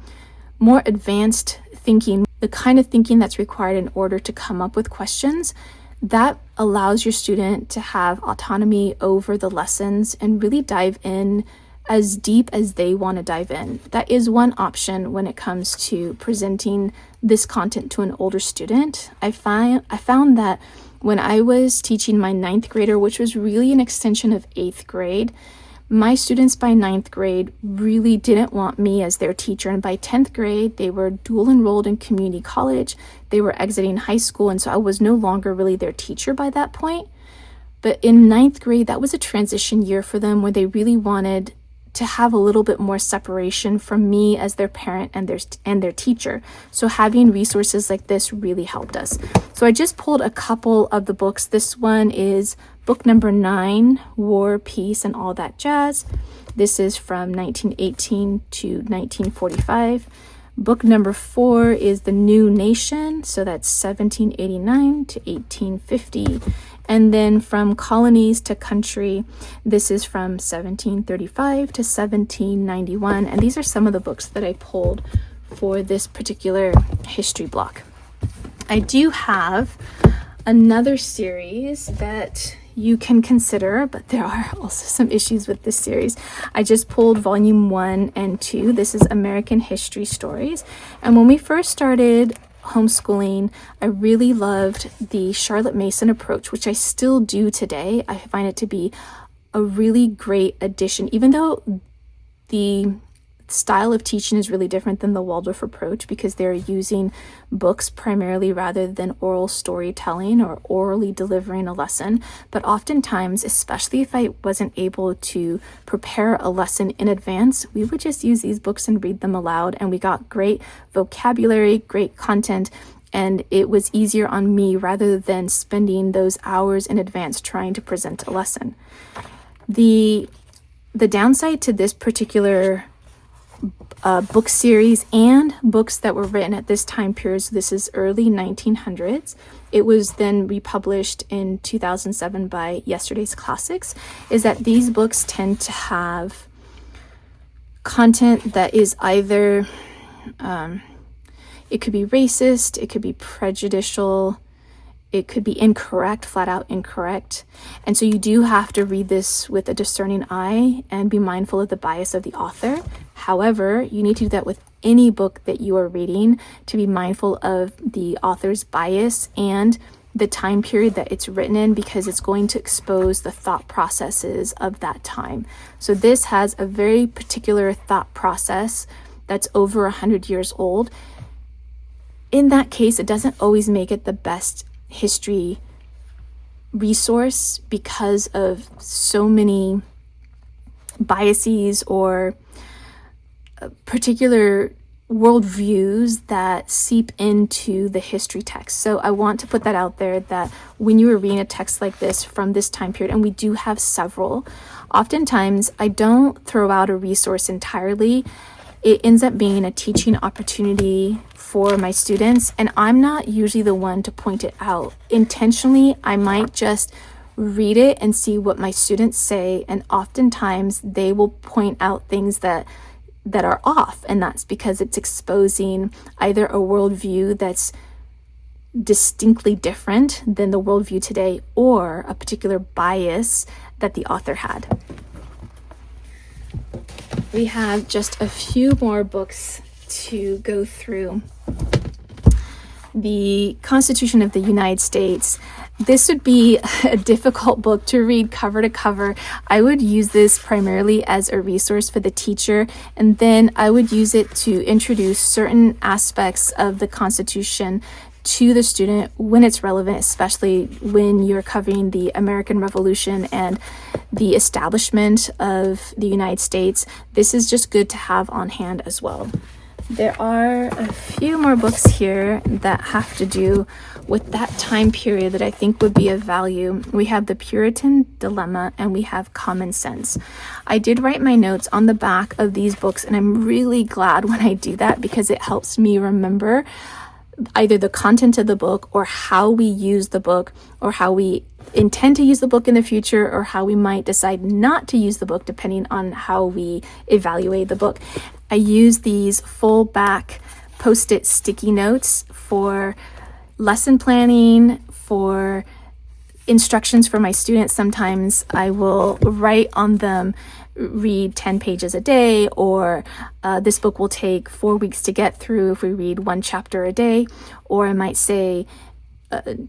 more advanced thinking, the kind of thinking that's required in order to come up with questions. That allows your student to have autonomy over the lessons and really dive in as deep as they want to dive in. That is one option when it comes to presenting this content to an older student. I found that when I was teaching my 9th grader, which was really an extension of 8th grade, my students by 9th grade really didn't want me as their teacher. And by 10th grade, they were dual enrolled in community college. They were exiting high school. And so I was no longer really their teacher by that point. But in 9th grade, that was a transition year for them where they really wanted to have a little bit more separation from me as their parent and their teacher. So having resources like this really helped us. So I just pulled a couple of the books. This one is book number 9, War, Peace, and All That Jazz. This is from 1918 to 1945. Book number 4 is The New Nation. So that's 1789 to 1850. And then From Colonies to Country, this is from 1735 to 1791. And these are some of the books that I pulled for this particular history block. I do have another series that you can consider, but there are also some issues with this series. I just pulled volume 1 and 2. This is American History Stories. And when we first started homeschooling, I really loved the Charlotte Mason approach, which I still do today. I find it to be a really great addition, even though the style of teaching is really different than the Waldorf approach because they're using books primarily rather than oral storytelling or orally delivering a lesson. But oftentimes, especially if I wasn't able to prepare a lesson in advance, we would just use these books and read them aloud, and we got great vocabulary, great content, and it was easier on me rather than spending those hours in advance trying to present a lesson. The the downside to this particular book series and books that were written at this time period, so this is early 1900s, it was then republished in 2007 by Yesterday's Classics, is that these books tend to have content that is either it could be racist, it could be prejudicial, it could be incorrect, flat out incorrect. And so you do have to read this with a discerning eye and be mindful of the bias of the author. However, you need to do that with any book that you are reading, to be mindful of the author's bias and the time period that it's written in, because it's going to expose the thought processes of that time. So this has a very particular thought process that's over 100 years old. In that case, it doesn't always make it the best history resource because of so many biases or particular worldviews that seep into the history text. So I want to put that out there, that when you are reading a text like this from this time period, and we do have several, oftentimes I don't throw out a resource entirely. It ends up being a teaching opportunity for my students, and I'm not usually the one to point it out. Intentionally, I might just read it and see what my students say, and oftentimes they will point out things that are off, and that's because it's exposing either a worldview that's distinctly different than the worldview today, or a particular bias that the author had. We have just a few more books to go through. The Constitution of the United States. This would be a difficult book to read cover to cover. I would use this primarily as a resource for the teacher, and then I would use it to introduce certain aspects of the Constitution to the student when it's relevant, especially when you're covering the American Revolution and the establishment of the United States. This is just good to have on hand as well. There are a few more books here that have to do with that time period that I think would be of value. We have The Puritan Dilemma and we have Common Sense. I did write my notes on the back of these books, and I'm really glad when I do that because it helps me remember either the content of the book or how we use the book or how we intend to use the book in the future, or how we might decide not to use the book depending on how we evaluate the book. I use these full back post-it sticky notes for lesson planning, for instructions for my students. Sometimes I will write on them, read 10 pages a day, or this book will take 4 weeks to get through if we read one chapter a day. Or I might say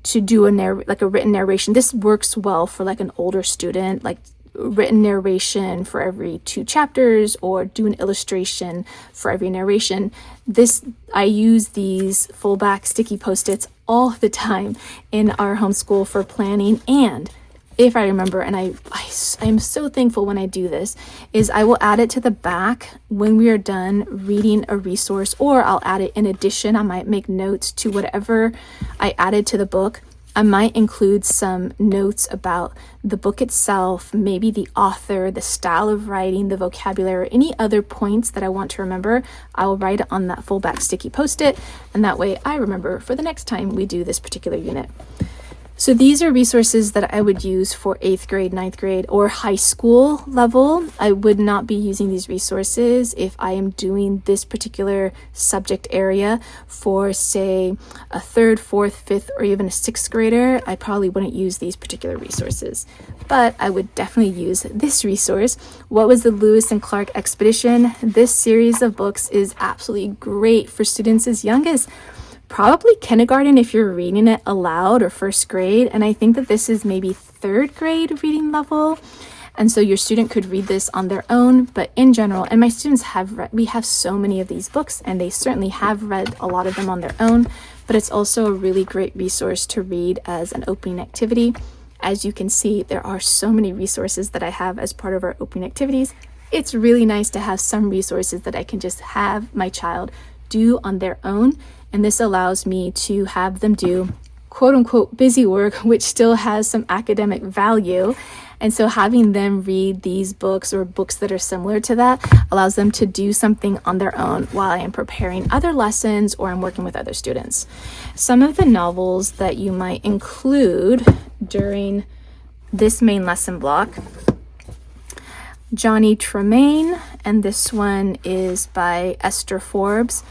to do a written narration. This works well for like an older student, like written narration for every 2 chapters, or do an illustration for every narration. I use these full back sticky post-its all the time in our homeschool for planning. And if I remember, and I'm so thankful when I do this, is I will add it to the back when we are done reading a resource, or I'll add it in addition. I might make notes to whatever I added to the book. I might include some notes about the book itself, maybe the author, the style of writing, the vocabulary, any other points that I want to remember. I will write it on that full back sticky post-it, and that way I remember for the next time we do this particular unit. So these are resources that I would use for 8th grade, 9th grade, or high school level. I would not be using these resources if I am doing this particular subject area for, say, a 3rd, 4th, 5th, or even a 6th grader. I probably wouldn't use these particular resources, but I would definitely use this resource. What was the Lewis and Clark Expedition? This series of books is absolutely great for students as young as probably kindergarten if you're reading it aloud, or 1st grade. And I think that this is maybe 3rd grade reading level. And so your student could read this on their own, but in general, and my students we have so many of these books, and they certainly have read a lot of them on their own, but it's also a really great resource to read as an opening activity. As you can see, there are so many resources that I have as part of our opening activities. It's really nice to have some resources that I can just have my child do on their own. And this allows me to have them do quote unquote busy work, which still has some academic value. And so having them read these books or books that are similar to that allows them to do something on their own while I am preparing other lessons or I'm working with other students. Some of the novels that you might include during this main lesson block: Johnny Tremaine, and this one is by Esther Forbes.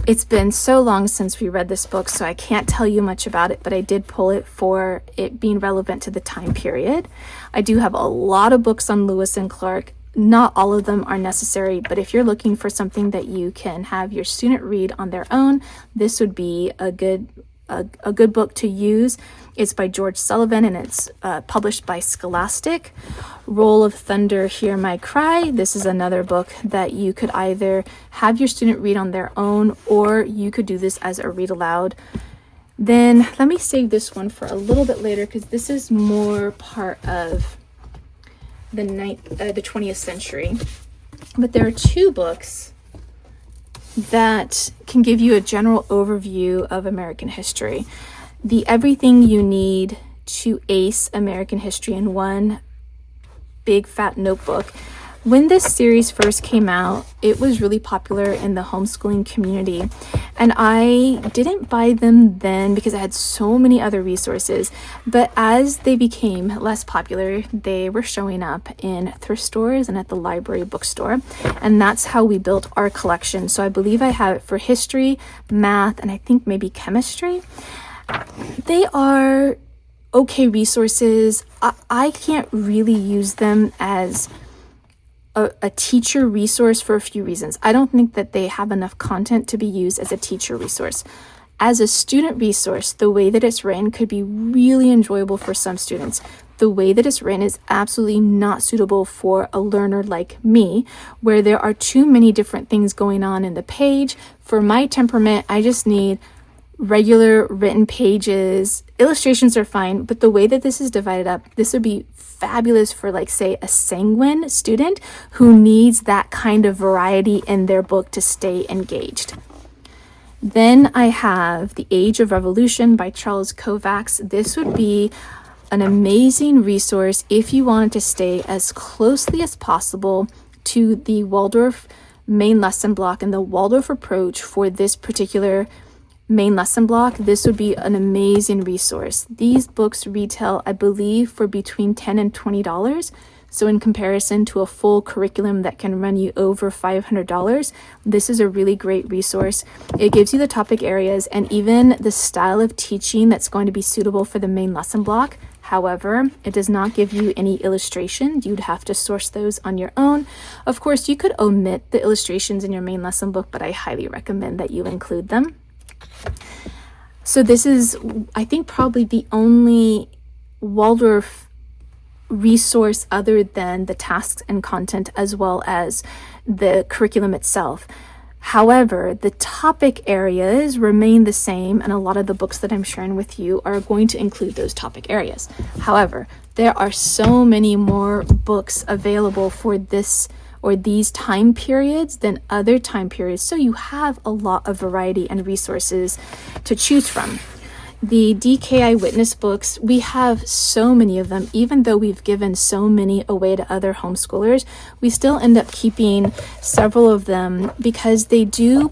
It's been so long since we read this book, so I can't tell you much about it, but I did pull it for it being relevant to the time period. I do have a lot of books on Lewis and Clark. Not all of them are necessary, but if you're looking for something that you can have your student read on their own, this would be a good book to use. It's by George Sullivan, and it's published by Scholastic. Roll of Thunder, Hear My Cry. This is another book that you could either have your student read on their own, or you could do this as a read aloud. Then let me save this one for a little bit later, because this is more part of the 20th century. But there are two books that can give you a general overview of American history. The Everything You Need to Ace American History in One Big Fat Notebook. When this series first came out, it was really popular in the homeschooling community, and I didn't buy them then because I had so many other resources. But as they became less popular, they were showing up in thrift stores and at the library bookstore, and that's how we built our collection. So I believe I have it for history, math, and I think maybe chemistry. They are okay resources. I can't really use them as a teacher resource for a few reasons. I don't think that they have enough content to be used as a teacher resource. As a student resource, the way that it's written could be really enjoyable for some students. The way that it's written is absolutely not suitable for a learner like me, where there are too many different things going on in the page. For my temperament, I just need regular written pages. Illustrations are fine, but the way that this is divided up, this would be fabulous for, like, say, a sanguine student who needs that kind of variety in their book to stay engaged. Then I have The Age of Revolution by Charles Kovacs. This would be an amazing resource if you wanted to stay as closely as possible to the Waldorf main lesson block and the Waldorf approach for this particular main lesson block. This would be an amazing resource. These books retail, I believe, for between $10 and $20. So in comparison to a full curriculum that can run you over $500, this is a really great resource. It gives you the topic areas and even the style of teaching that's going to be suitable for the main lesson block. However, it does not give you any illustrations. You'd have to source those on your own. Of course, you could omit the illustrations in your main lesson book, but I highly recommend that you include them. So this is, I think, probably the only Waldorf resource other than the tasks and content as well as the curriculum itself. However, the topic areas remain the same, and a lot of the books that I'm sharing with you are going to include those topic areas. However, there are so many more books available for this or these time periods than other time periods, so you have a lot of variety and resources to choose from. The DK Eyewitness books, we have so many of them. Even though we've given so many away to other homeschoolers, we still end up keeping several of them because they do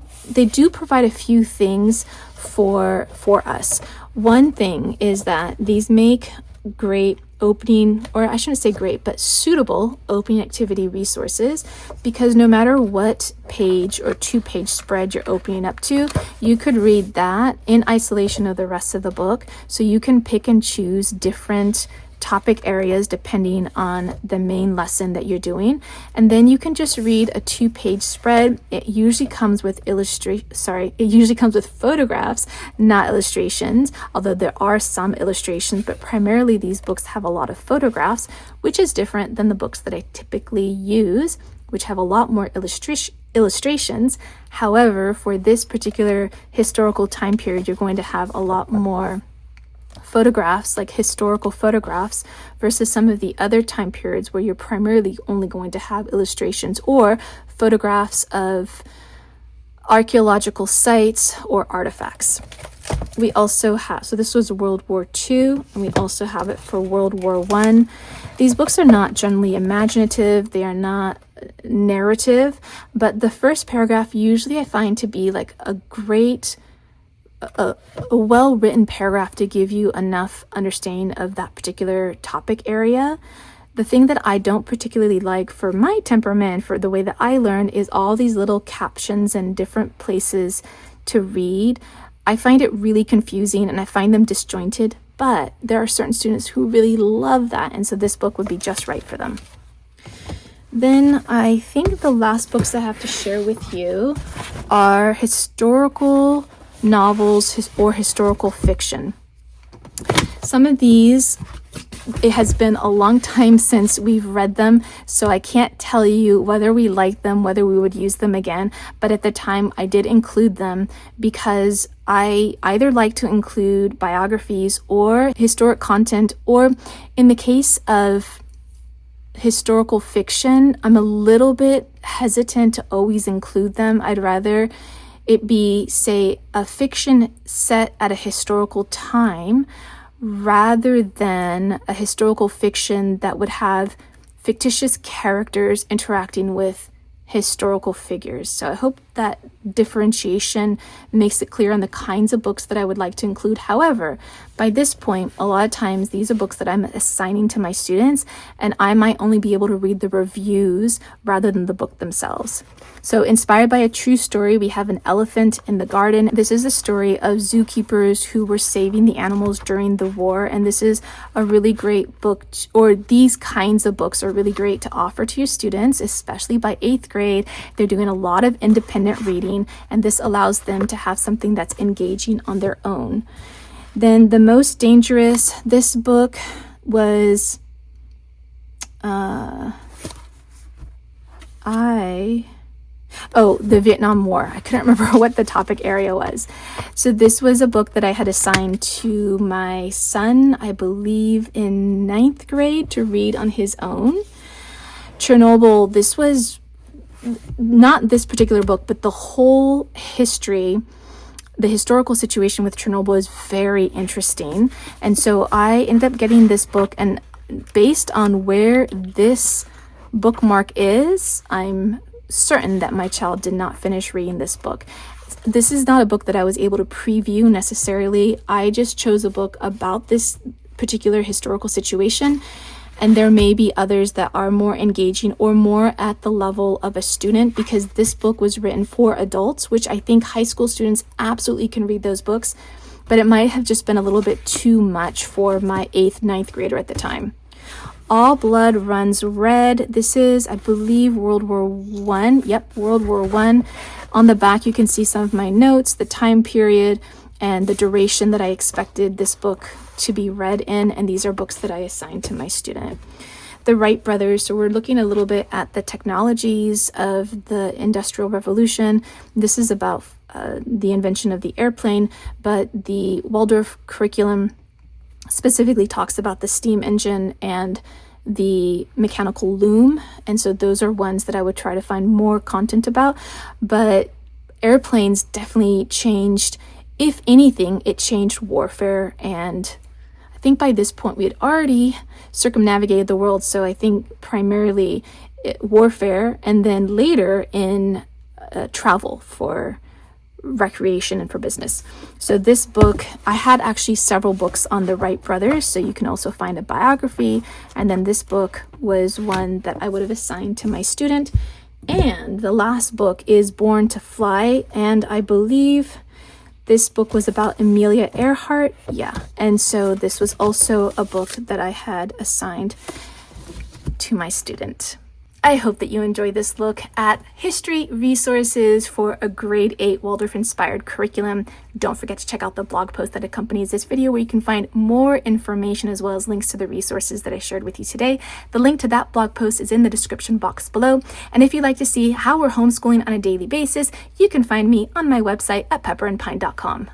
provide a few things for us. One thing is that these make great opening, or I shouldn't say great, but suitable opening activity resources, because no matter what page or 2-page spread you're opening up to, you could read that in isolation of the rest of the book. So you can pick and choose different topic areas depending on the main lesson that you're doing, and then you can just read a 2-page spread. It usually comes with photographs, not illustrations, although there are some illustrations, but primarily these books have a lot of photographs, which is different than the books that I typically use, which have a lot more illustrations. However, for this particular historical time period, you're going to have a lot more photographs, like historical photographs, versus some of the other time periods where you're primarily only going to have illustrations or photographs of archaeological sites or artifacts. We also have, so this was World War II, and we also have it for World War I. These books are not generally imaginative, they are not narrative, but the first paragraph usually I find to be like a well-written paragraph to give you enough understanding of that particular topic area. The thing that I don't particularly like for my temperament, for the way that I learn, is all these little captions and different places to read. I find it really confusing and I find them disjointed, but there are certain students who really love that, and so this book would be just right for them. Then I think the last books I have to share with you are historical novels or historical fiction. Some of these, it has been a long time since we've read them, so I can't tell you whether we like them, whether we would use them again, but at the time I did include them because I either like to include biographies or historic content, or in the case of historical fiction, I'm a little bit hesitant to always include them. I'd rather it be, say, a fiction set at a historical time rather than a historical fiction that would have fictitious characters interacting with historical figures. So I hope that differentiation makes it clear on the kinds of books that I would like to include. However, by this point, a lot of times these are books that I'm assigning to my students, and I might only be able to read the reviews rather than the book themselves. So inspired by a true story, we have An Elephant in the Garden. This is a story of zookeepers who were saving the animals during the war, and this is a really great book, or these kinds of books are really great to offer to your students, especially by 8th grade. They're doing a lot of independent reading, and this allows them to have something that's engaging on their own. Then The Most Dangerous, this book was the Vietnam War. I couldn't remember what the topic area was. So this was a book that I had assigned to my son, I believe in 9th grade, to read on his own. Chernobyl, this was not this particular book, but the whole history, the historical situation with Chernobyl is very interesting. And so I ended up getting this book, and based on where this bookmark is, I'm certain that my child did not finish reading this book. This is not a book that I was able to preview necessarily. I just chose a book about this particular historical situation, and there may be others that are more engaging or more at the level of a student, because this book was written for adults, which I think high school students absolutely can read those books, but it might have just been a little bit too much for my 8th, 9th grader at the time. All Blood Runs Red. This is, I believe, World War I. Yep, World War I. On the back, you can see some of my notes, the time period, and the duration that I expected this book to be read in, and these are books that I assigned to my student. The Wright brothers, so we're looking a little bit at the technologies of the Industrial Revolution. This is about the invention of the airplane, but the Waldorf Curriculum specifically talks about the steam engine and the mechanical loom, and so those are ones that I would try to find more content about. But airplanes definitely changed, if anything, it changed warfare, and I think by this point we had already circumnavigated the world, so I think primarily warfare, and then later in travel for recreation and for business. So this book, I had actually several books on the Wright brothers, so you can also find a biography, and then this book was one that I would have assigned to my student. And the last book is Born to Fly, and I believe this book was about Amelia Earhart. Yeah, and so this was also a book that I had assigned to my student. I hope that you enjoyed this look at history resources for a grade 8 Waldorf-inspired curriculum. Don't forget to check out the blog post that accompanies this video, where you can find more information as well as links to the resources that I shared with you today. The link to that blog post is in the description box below. And if you'd like to see how we're homeschooling on a daily basis, you can find me on my website at pepperandpine.com.